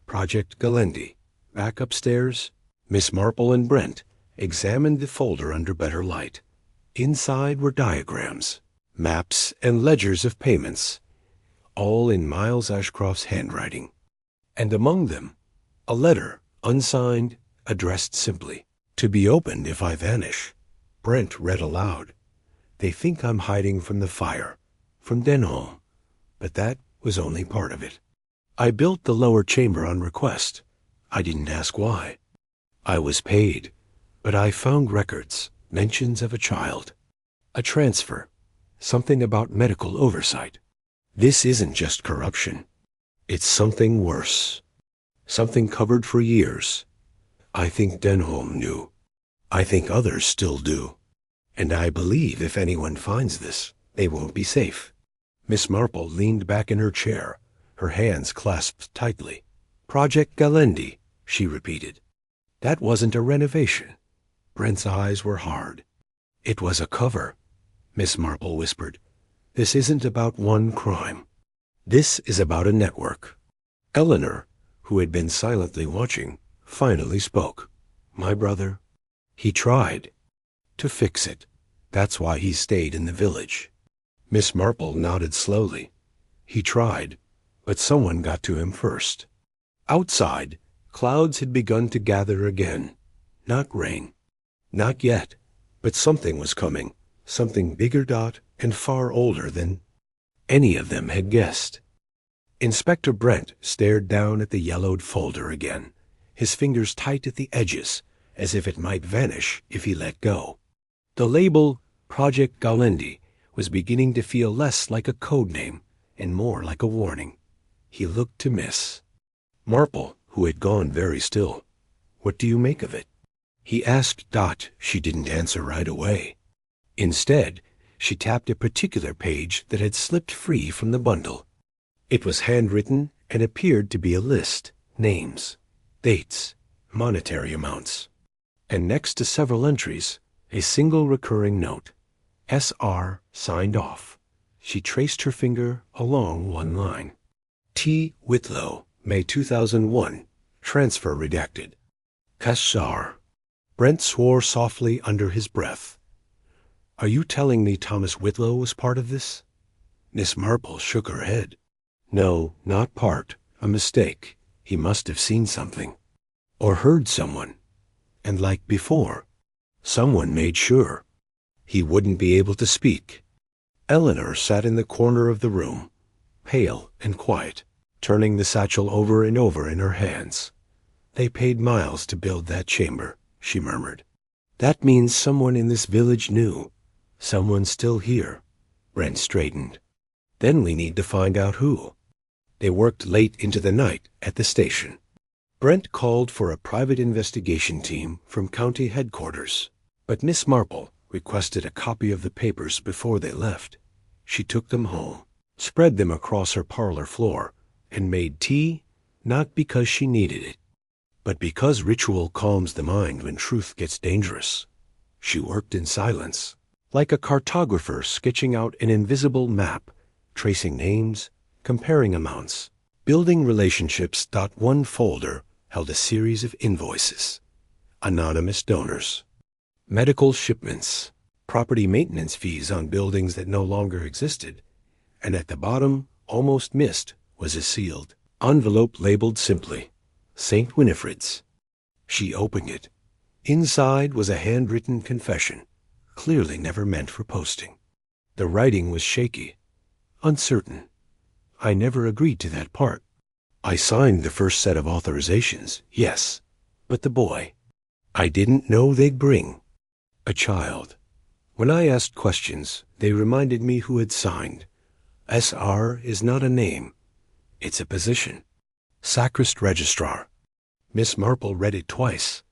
Project Galendi. Back upstairs, Miss Marple and Brent examined the folder under better light. Inside were diagrams, maps, and ledgers of payments, all in Miles Ashcroft's handwriting. And among them, a letter, unsigned, addressed simply, "To be opened if I vanish." Brent read aloud. "They think I'm hiding from the fire, from Denholm, but that was only part of it. I built the lower chamber on request. I didn't ask why. I was paid, but I found records, mentions of a child, a transfer, something about medical oversight. This isn't just corruption. It's something worse, something covered for years. I think Denholm knew. I think others still do. And I believe if anyone finds this, they won't be safe." Miss Marple leaned back in her chair, her hands clasped tightly. "Project Galendi," she repeated. "That wasn't a renovation." Brent's eyes were hard. "It was a cover," Miss Marple whispered. "This isn't about one crime. This is about a network." Eleanor, who had been silently watching, finally spoke. "My brother, he tried to fix it. That's why he stayed in the village." Miss Marple nodded slowly. "He tried, but someone got to him first." Outside, clouds had begun to gather again. Not rain. Not yet, but something was coming, something bigger. And far older than any of them had guessed. Inspector Brent stared down at the yellowed folder again, his fingers tight at the edges, as if it might vanish if he let go. The label, Project Galendi, was beginning to feel less like a code name and more like a warning. He looked to Miss Marple, who had gone very still. "What do you make of it?" he asked. She didn't answer right away. Instead, she tapped a particular page that had slipped free from the bundle. It was handwritten and appeared to be a list, names, dates, monetary amounts, and next to several entries, a single recurring note, SR signed off. She traced her finger along one line. T. Whitlow, May 2001, transfer redacted. Kassar. Brent swore softly under his breath. Are you telling me Thomas Whitlow was part of this? Miss Marple shook her head. No, not part. A mistake. He must have seen something. Or heard someone. And like before, someone made sure he wouldn't be able to speak. Eleanor sat in the corner of the room, pale and quiet, turning the satchel over and over in her hands. They paid Miles to build that chamber, she murmured. That means someone in this village knew. Someone still here. Brent straightened. Then we need to find out who. They worked late into the night at the station. Brent called for a private investigation team from county headquarters, but Miss Marple requested a copy of the papers before they left. She took them home, spread them across her parlor floor, and made tea, not because she needed it, but because ritual calms the mind when truth gets dangerous. She worked in silence, like a cartographer sketching out an invisible map, tracing names, comparing amounts, building relationships. One folder held a series of invoices, anonymous donors, medical shipments, property maintenance fees on buildings that no longer existed, and at the bottom, almost missed, was a sealed envelope labeled simply, St. Winifred's. She opened it. Inside was a handwritten confession, clearly never meant for posting. The writing was shaky, uncertain. I never agreed to that part. I signed the first set of authorizations, yes, but the boy, I didn't know they'd bring a child. When I asked questions, they reminded me who had signed. SR is not a name, it's a position. Sacrist Registrar. Miss Marple read it twice.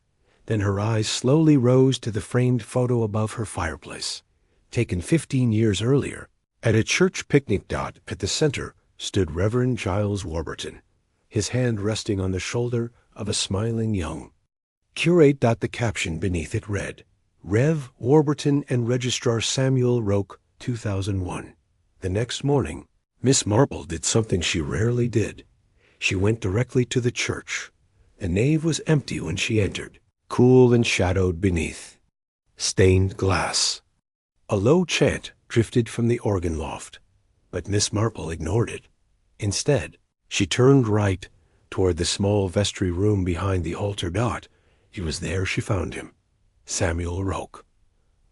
Then her eyes slowly rose to the framed photo above her fireplace, taken 15 years earlier. At a church picnic. At the center stood Reverend Giles Warburton, his hand resting on the shoulder of a smiling young curate. The caption beneath it read, Rev. Warburton and Registrar Samuel Roke, 2001. The next morning, Miss Marple did something she rarely did. She went directly to the church. The nave was empty when she entered, cool and shadowed beneath stained glass. A low chant drifted from the organ loft, but Miss Marple ignored it. Instead, she turned right toward the small vestry room behind the altar. It was there she found him, Samuel Roke.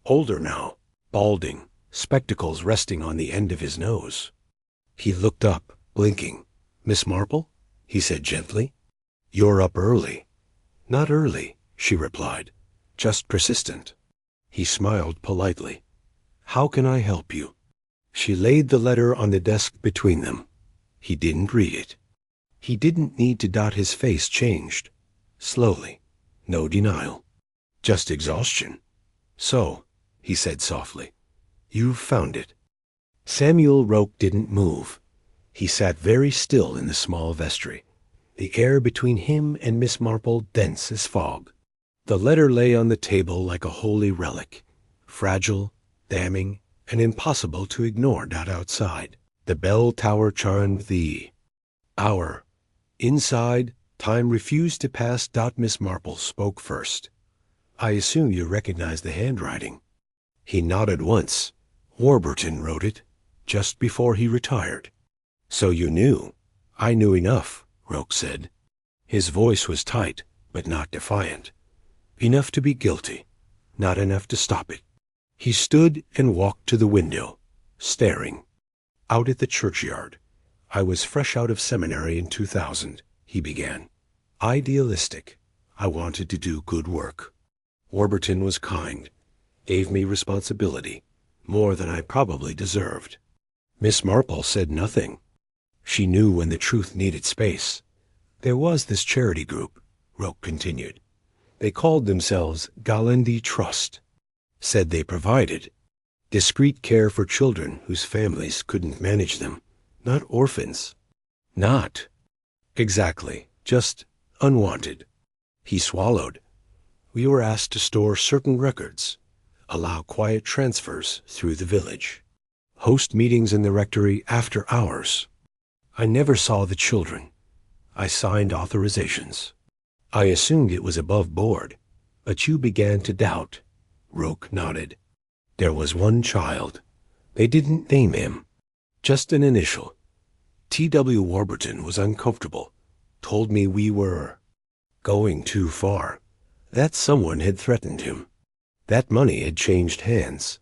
Older now, balding, spectacles resting on the end of his nose. He looked up, blinking. Miss Marple? He said gently. You're up early. Not early, she replied, just persistent. He smiled politely. How can I help you? She laid the letter on the desk between them. He didn't read it. He didn't need to. His face changed. Slowly. No denial. Just exhaustion. So, he said softly, you've found it. Samuel Roke didn't move. He sat very still in the small vestry, the air between him and Miss Marple dense as fog. The letter lay on the table like a holy relic, fragile, damning, and impossible to ignore. Outside, the bell tower chimed the hour. Inside, time refused to pass. Miss Marple spoke first. I assume you recognize the handwriting. He nodded once. Warburton wrote it, just before he retired. So you knew. I knew enough, Roke said. His voice was tight, but not defiant. Enough to be guilty, not enough to stop it. He stood and walked to the window, staring. Out at the churchyard. I was fresh out of seminary in 2000, he began. Idealistic. I wanted to do good work. Warburton was kind, gave me responsibility, more than I probably deserved. Miss Marple said nothing. She knew when the truth needed space. There was this charity group, Roke continued. They called themselves Galendi Trust. Said they provided discreet care for children whose families couldn't manage them. Not orphans. Not. Exactly. Just unwanted. He swallowed. We were asked to store certain records, allow quiet transfers through the village, host meetings in the rectory after hours. I never saw the children. I signed authorizations. I assumed it was above board, but you began to doubt. Roke nodded. There was one child. They didn't name him. Just an initial. T.W. Warburton was uncomfortable. Told me we were going too far. That someone had threatened him. That money had changed hands.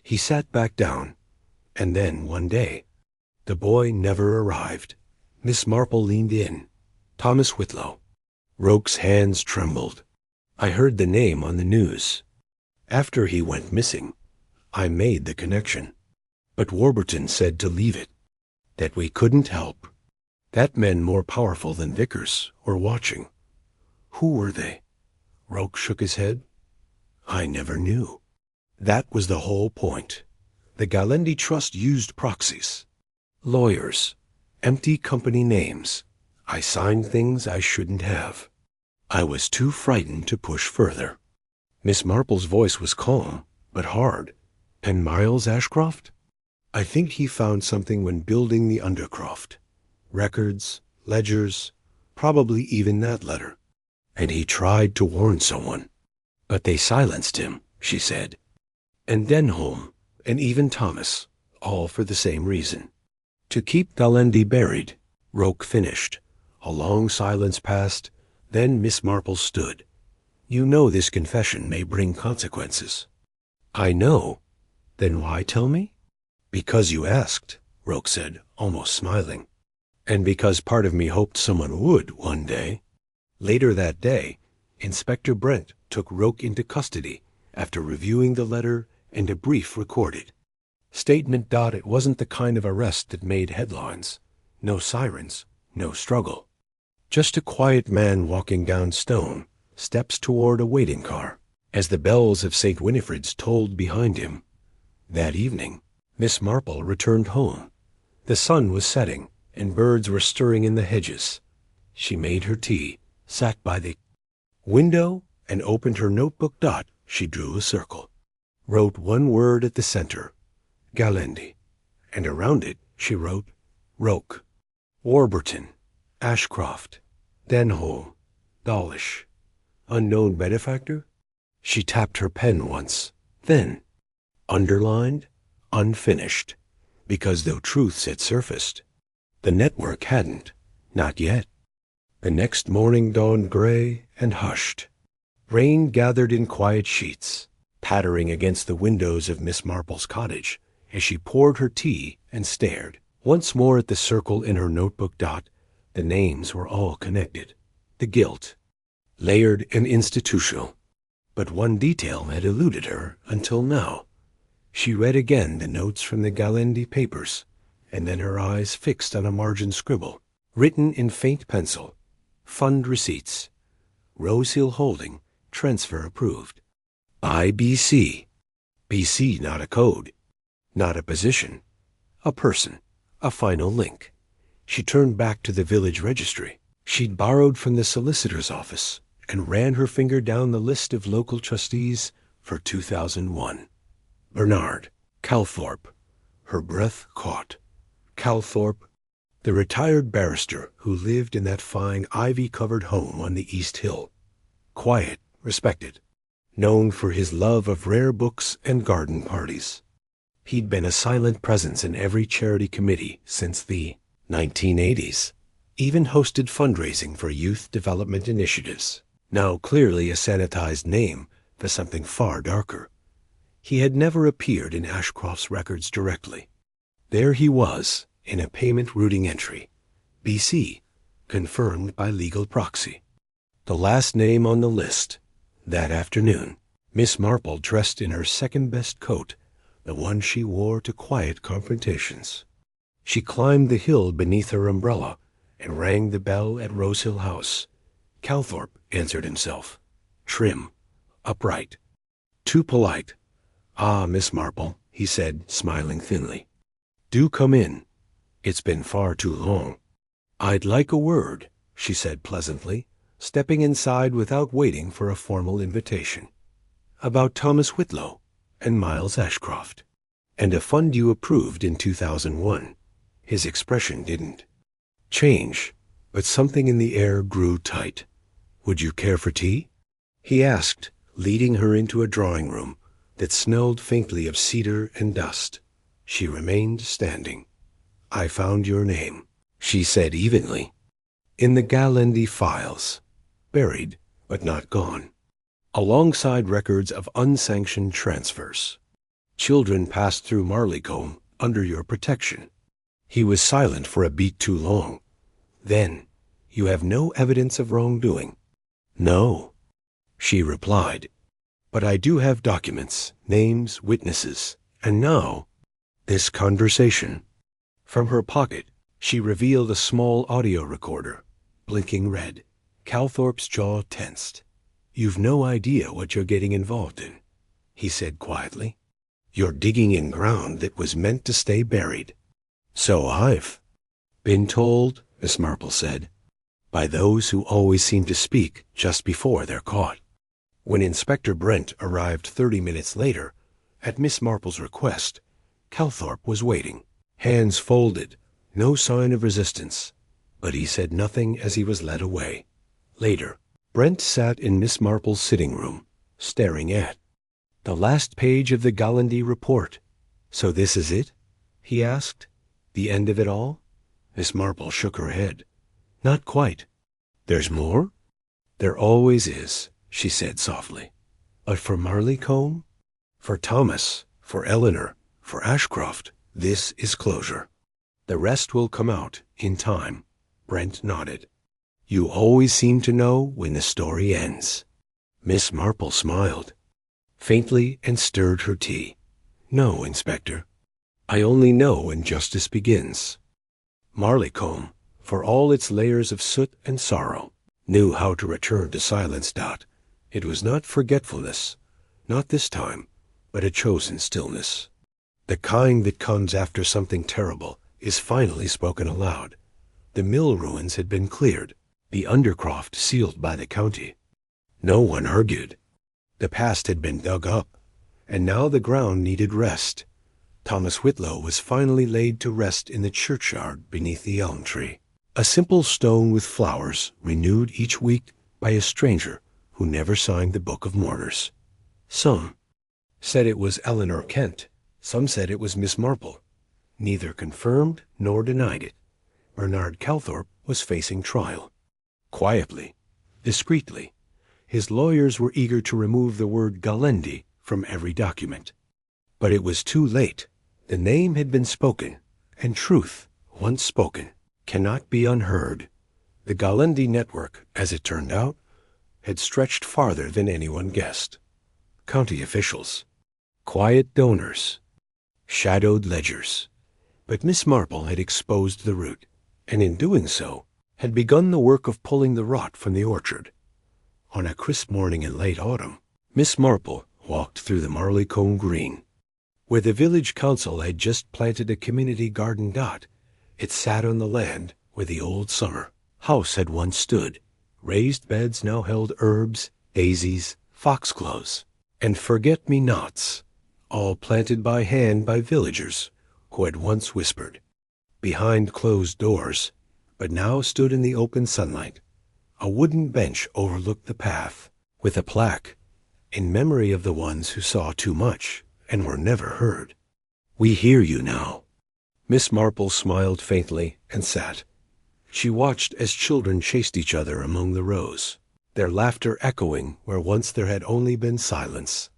He sat back down. And then, one day, the boy never arrived. Miss Marple leaned in. Thomas Whitlow. Roke's hands trembled. I heard the name on the news. After he went missing, I made the connection. But Warburton said to leave it, that we couldn't help. That men more powerful than Vickers were watching. Who were they? Roke shook his head. I never knew. That was the whole point. The Galendi Trust used proxies. Lawyers. Empty company names. I signed things I shouldn't have. I was too frightened to push further. Miss Marple's voice was calm, but hard. And Miles Ashcroft? I think he found something when building the Undercroft. Records, ledgers, probably even that letter. And he tried to warn someone. But they silenced him, she said. And Denholm, and even Thomas, all for the same reason. To keep Galendi buried. Roke finished. A long silence passed. Then Miss Marple stood. You know this confession may bring consequences. I know. Then why tell me? Because you asked, Roke said, almost smiling. And because part of me hoped someone would one day. Later that day, Inspector Brent took Roke into custody after reviewing the letter and a brief recorded. Statement. It wasn't the kind of arrest that made headlines. No sirens, no struggle. Just a quiet man walking down stone steps toward a waiting car, as the bells of St. Winifred's tolled behind him. That evening, Miss Marple returned home. The sun was setting, and birds were stirring in the hedges. She made her tea, sat by the window, and opened her notebook. She drew a circle, wrote one word at the center, Galendi, and around it she wrote Roke, Warburton, Ashcroft, Denholm, Dawlish, unknown benefactor. She tapped her pen once, then underlined, unfinished, because though truths had surfaced, the network hadn't, not yet. The next morning dawned gray and hushed. Rain gathered in quiet sheets, pattering against the windows of Miss Marple's cottage as she poured her tea and stared once more at the circle in her notebook. The names were all connected. The guilt, layered and institutional. But one detail had eluded her until now. She read again the notes from the Galendi papers, and then her eyes fixed on a margin scribble, written in faint pencil. Fund receipts. Rose Hill Holding, transfer approved. By BC. BC, not a code, not a position, a person, a final link. She turned back to the village registry. She'd borrowed from the solicitor's office and ran her finger down the list of local trustees for 2001. Bernard, Calthorpe. Her breath caught. Calthorpe, the retired barrister who lived in that fine ivy-covered home on the East Hill. Quiet, respected, known for his love of rare books and garden parties. He'd been a silent presence in every charity committee since the 1980s, even hosted fundraising for youth development initiatives. Now clearly a sanitized name for something far darker. He had never appeared in Ashcroft's records directly. There he was, in a payment routing entry, BC, confirmed by legal proxy. The last name on the list. That afternoon, Miss Marple dressed in her second-best coat, the one she wore to quiet confrontations. She climbed the hill beneath her umbrella and rang the bell at Rose Hill House. Calthorpe answered himself. Trim, upright, too polite. Ah, Miss Marple, he said, smiling thinly. Do come in. It's been far too long. I'd like a word, she said pleasantly, stepping inside without waiting for a formal invitation. About Thomas Whitlow and Miles Ashcroft, and a fund you approved in 2001. His expression didn't change, but something in the air grew tight. Would you care for tea? He asked, leading her into a drawing room, that smelled faintly of cedar and dust. She remained standing. "I found your name," she said evenly, "in the Gallendi files, buried but not gone, alongside records of unsanctioned transfers. Children passed through Marleycombe under your protection." He was silent for a beat too long. "Then, you have no evidence of wrongdoing?" "No," she replied. "But I do have documents, names, witnesses, and now, this conversation." From her pocket, she revealed a small audio recorder, blinking red. Calthorpe's jaw tensed. "You've no idea what you're getting involved in," he said quietly. "You're digging in ground that was meant to stay buried." "So I've been told," Miss Marple said, "by those who always seem to speak just before they're caught." When Inspector Brent arrived 30 minutes later, at Miss Marple's request, Calthorpe was waiting, hands folded, no sign of resistance, but he said nothing as he was led away. Later, Brent sat in Miss Marple's sitting room, staring at the last page of the Gallendi report. "So this is it?" he asked. "The end of it all?" Miss Marple shook her head. "Not quite. There's more?" "There always is," she said softly. "But for Marleycombe, for Thomas, for Eleanor, for Ashcroft, this is closure. The rest will come out in time." Brent nodded. "You always seem to know when the story ends." Miss Marple smiled faintly and stirred her tea. "No, Inspector. I only know when justice begins." Marleycombe, for all its layers of soot and sorrow, knew how to return to silence. It was not forgetfulness, not this time, but a chosen stillness. The kind that comes after something terrible is finally spoken aloud. The mill ruins had been cleared, the undercroft sealed by the county. No one argued. The past had been dug up, and now the ground needed rest. Thomas Whitlow was finally laid to rest in the churchyard beneath the elm tree. A simple stone with flowers, renewed each week by a stranger who never signed the Book of Mourners. Some said it was Eleanor Kent. Some said it was Miss Marple. Neither confirmed nor denied it. Bernard Calthorpe was facing trial. Quietly, discreetly, his lawyers were eager to remove the word Gallendi from every document. But it was too late. The name had been spoken, and truth, once spoken, cannot be unheard. The Gallendi network, as it turned out, had stretched farther than anyone guessed. County officials, quiet donors, shadowed ledgers. But Miss Marple had exposed the root, and in doing so, had begun the work of pulling the rot from the orchard. On a crisp morning in late autumn, Miss Marple walked through the Marleycombe Green. Where the village council had just planted a community garden. It sat on the land where the old summer house had once stood. Raised beds now held herbs, daisies, foxgloves, and forget-me-nots, all planted by hand by villagers who had once whispered behind closed doors, but now stood in the open sunlight. A wooden bench overlooked the path, with a plaque, in memory of the ones who saw too much and were never heard. "We hear you now." Miss Marple smiled faintly and sat. She watched as children chased each other among the rows, their laughter echoing where once there had only been silence.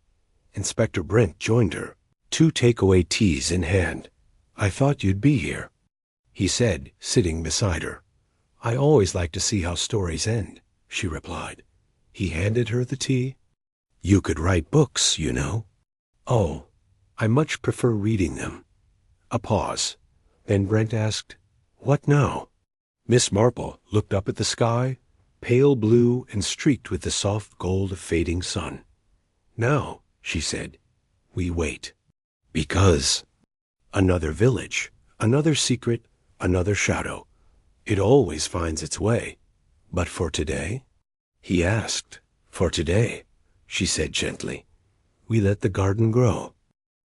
Inspector Brent joined her, 2 takeaway teas in hand. "I thought you'd be here," he said, sitting beside her. "I always like to see how stories end," she replied. He handed her the tea. "You could write books, you know." "Oh, I much prefer reading them." A pause. Then Brent asked, "What now?" Miss Marple looked up at the sky, pale blue and streaked with the soft gold of fading sun. "Now," she said, "we wait. Because another village, another secret, another shadow. It always finds its way. But for today?" He asked. "For today," she said gently, "we let the garden grow.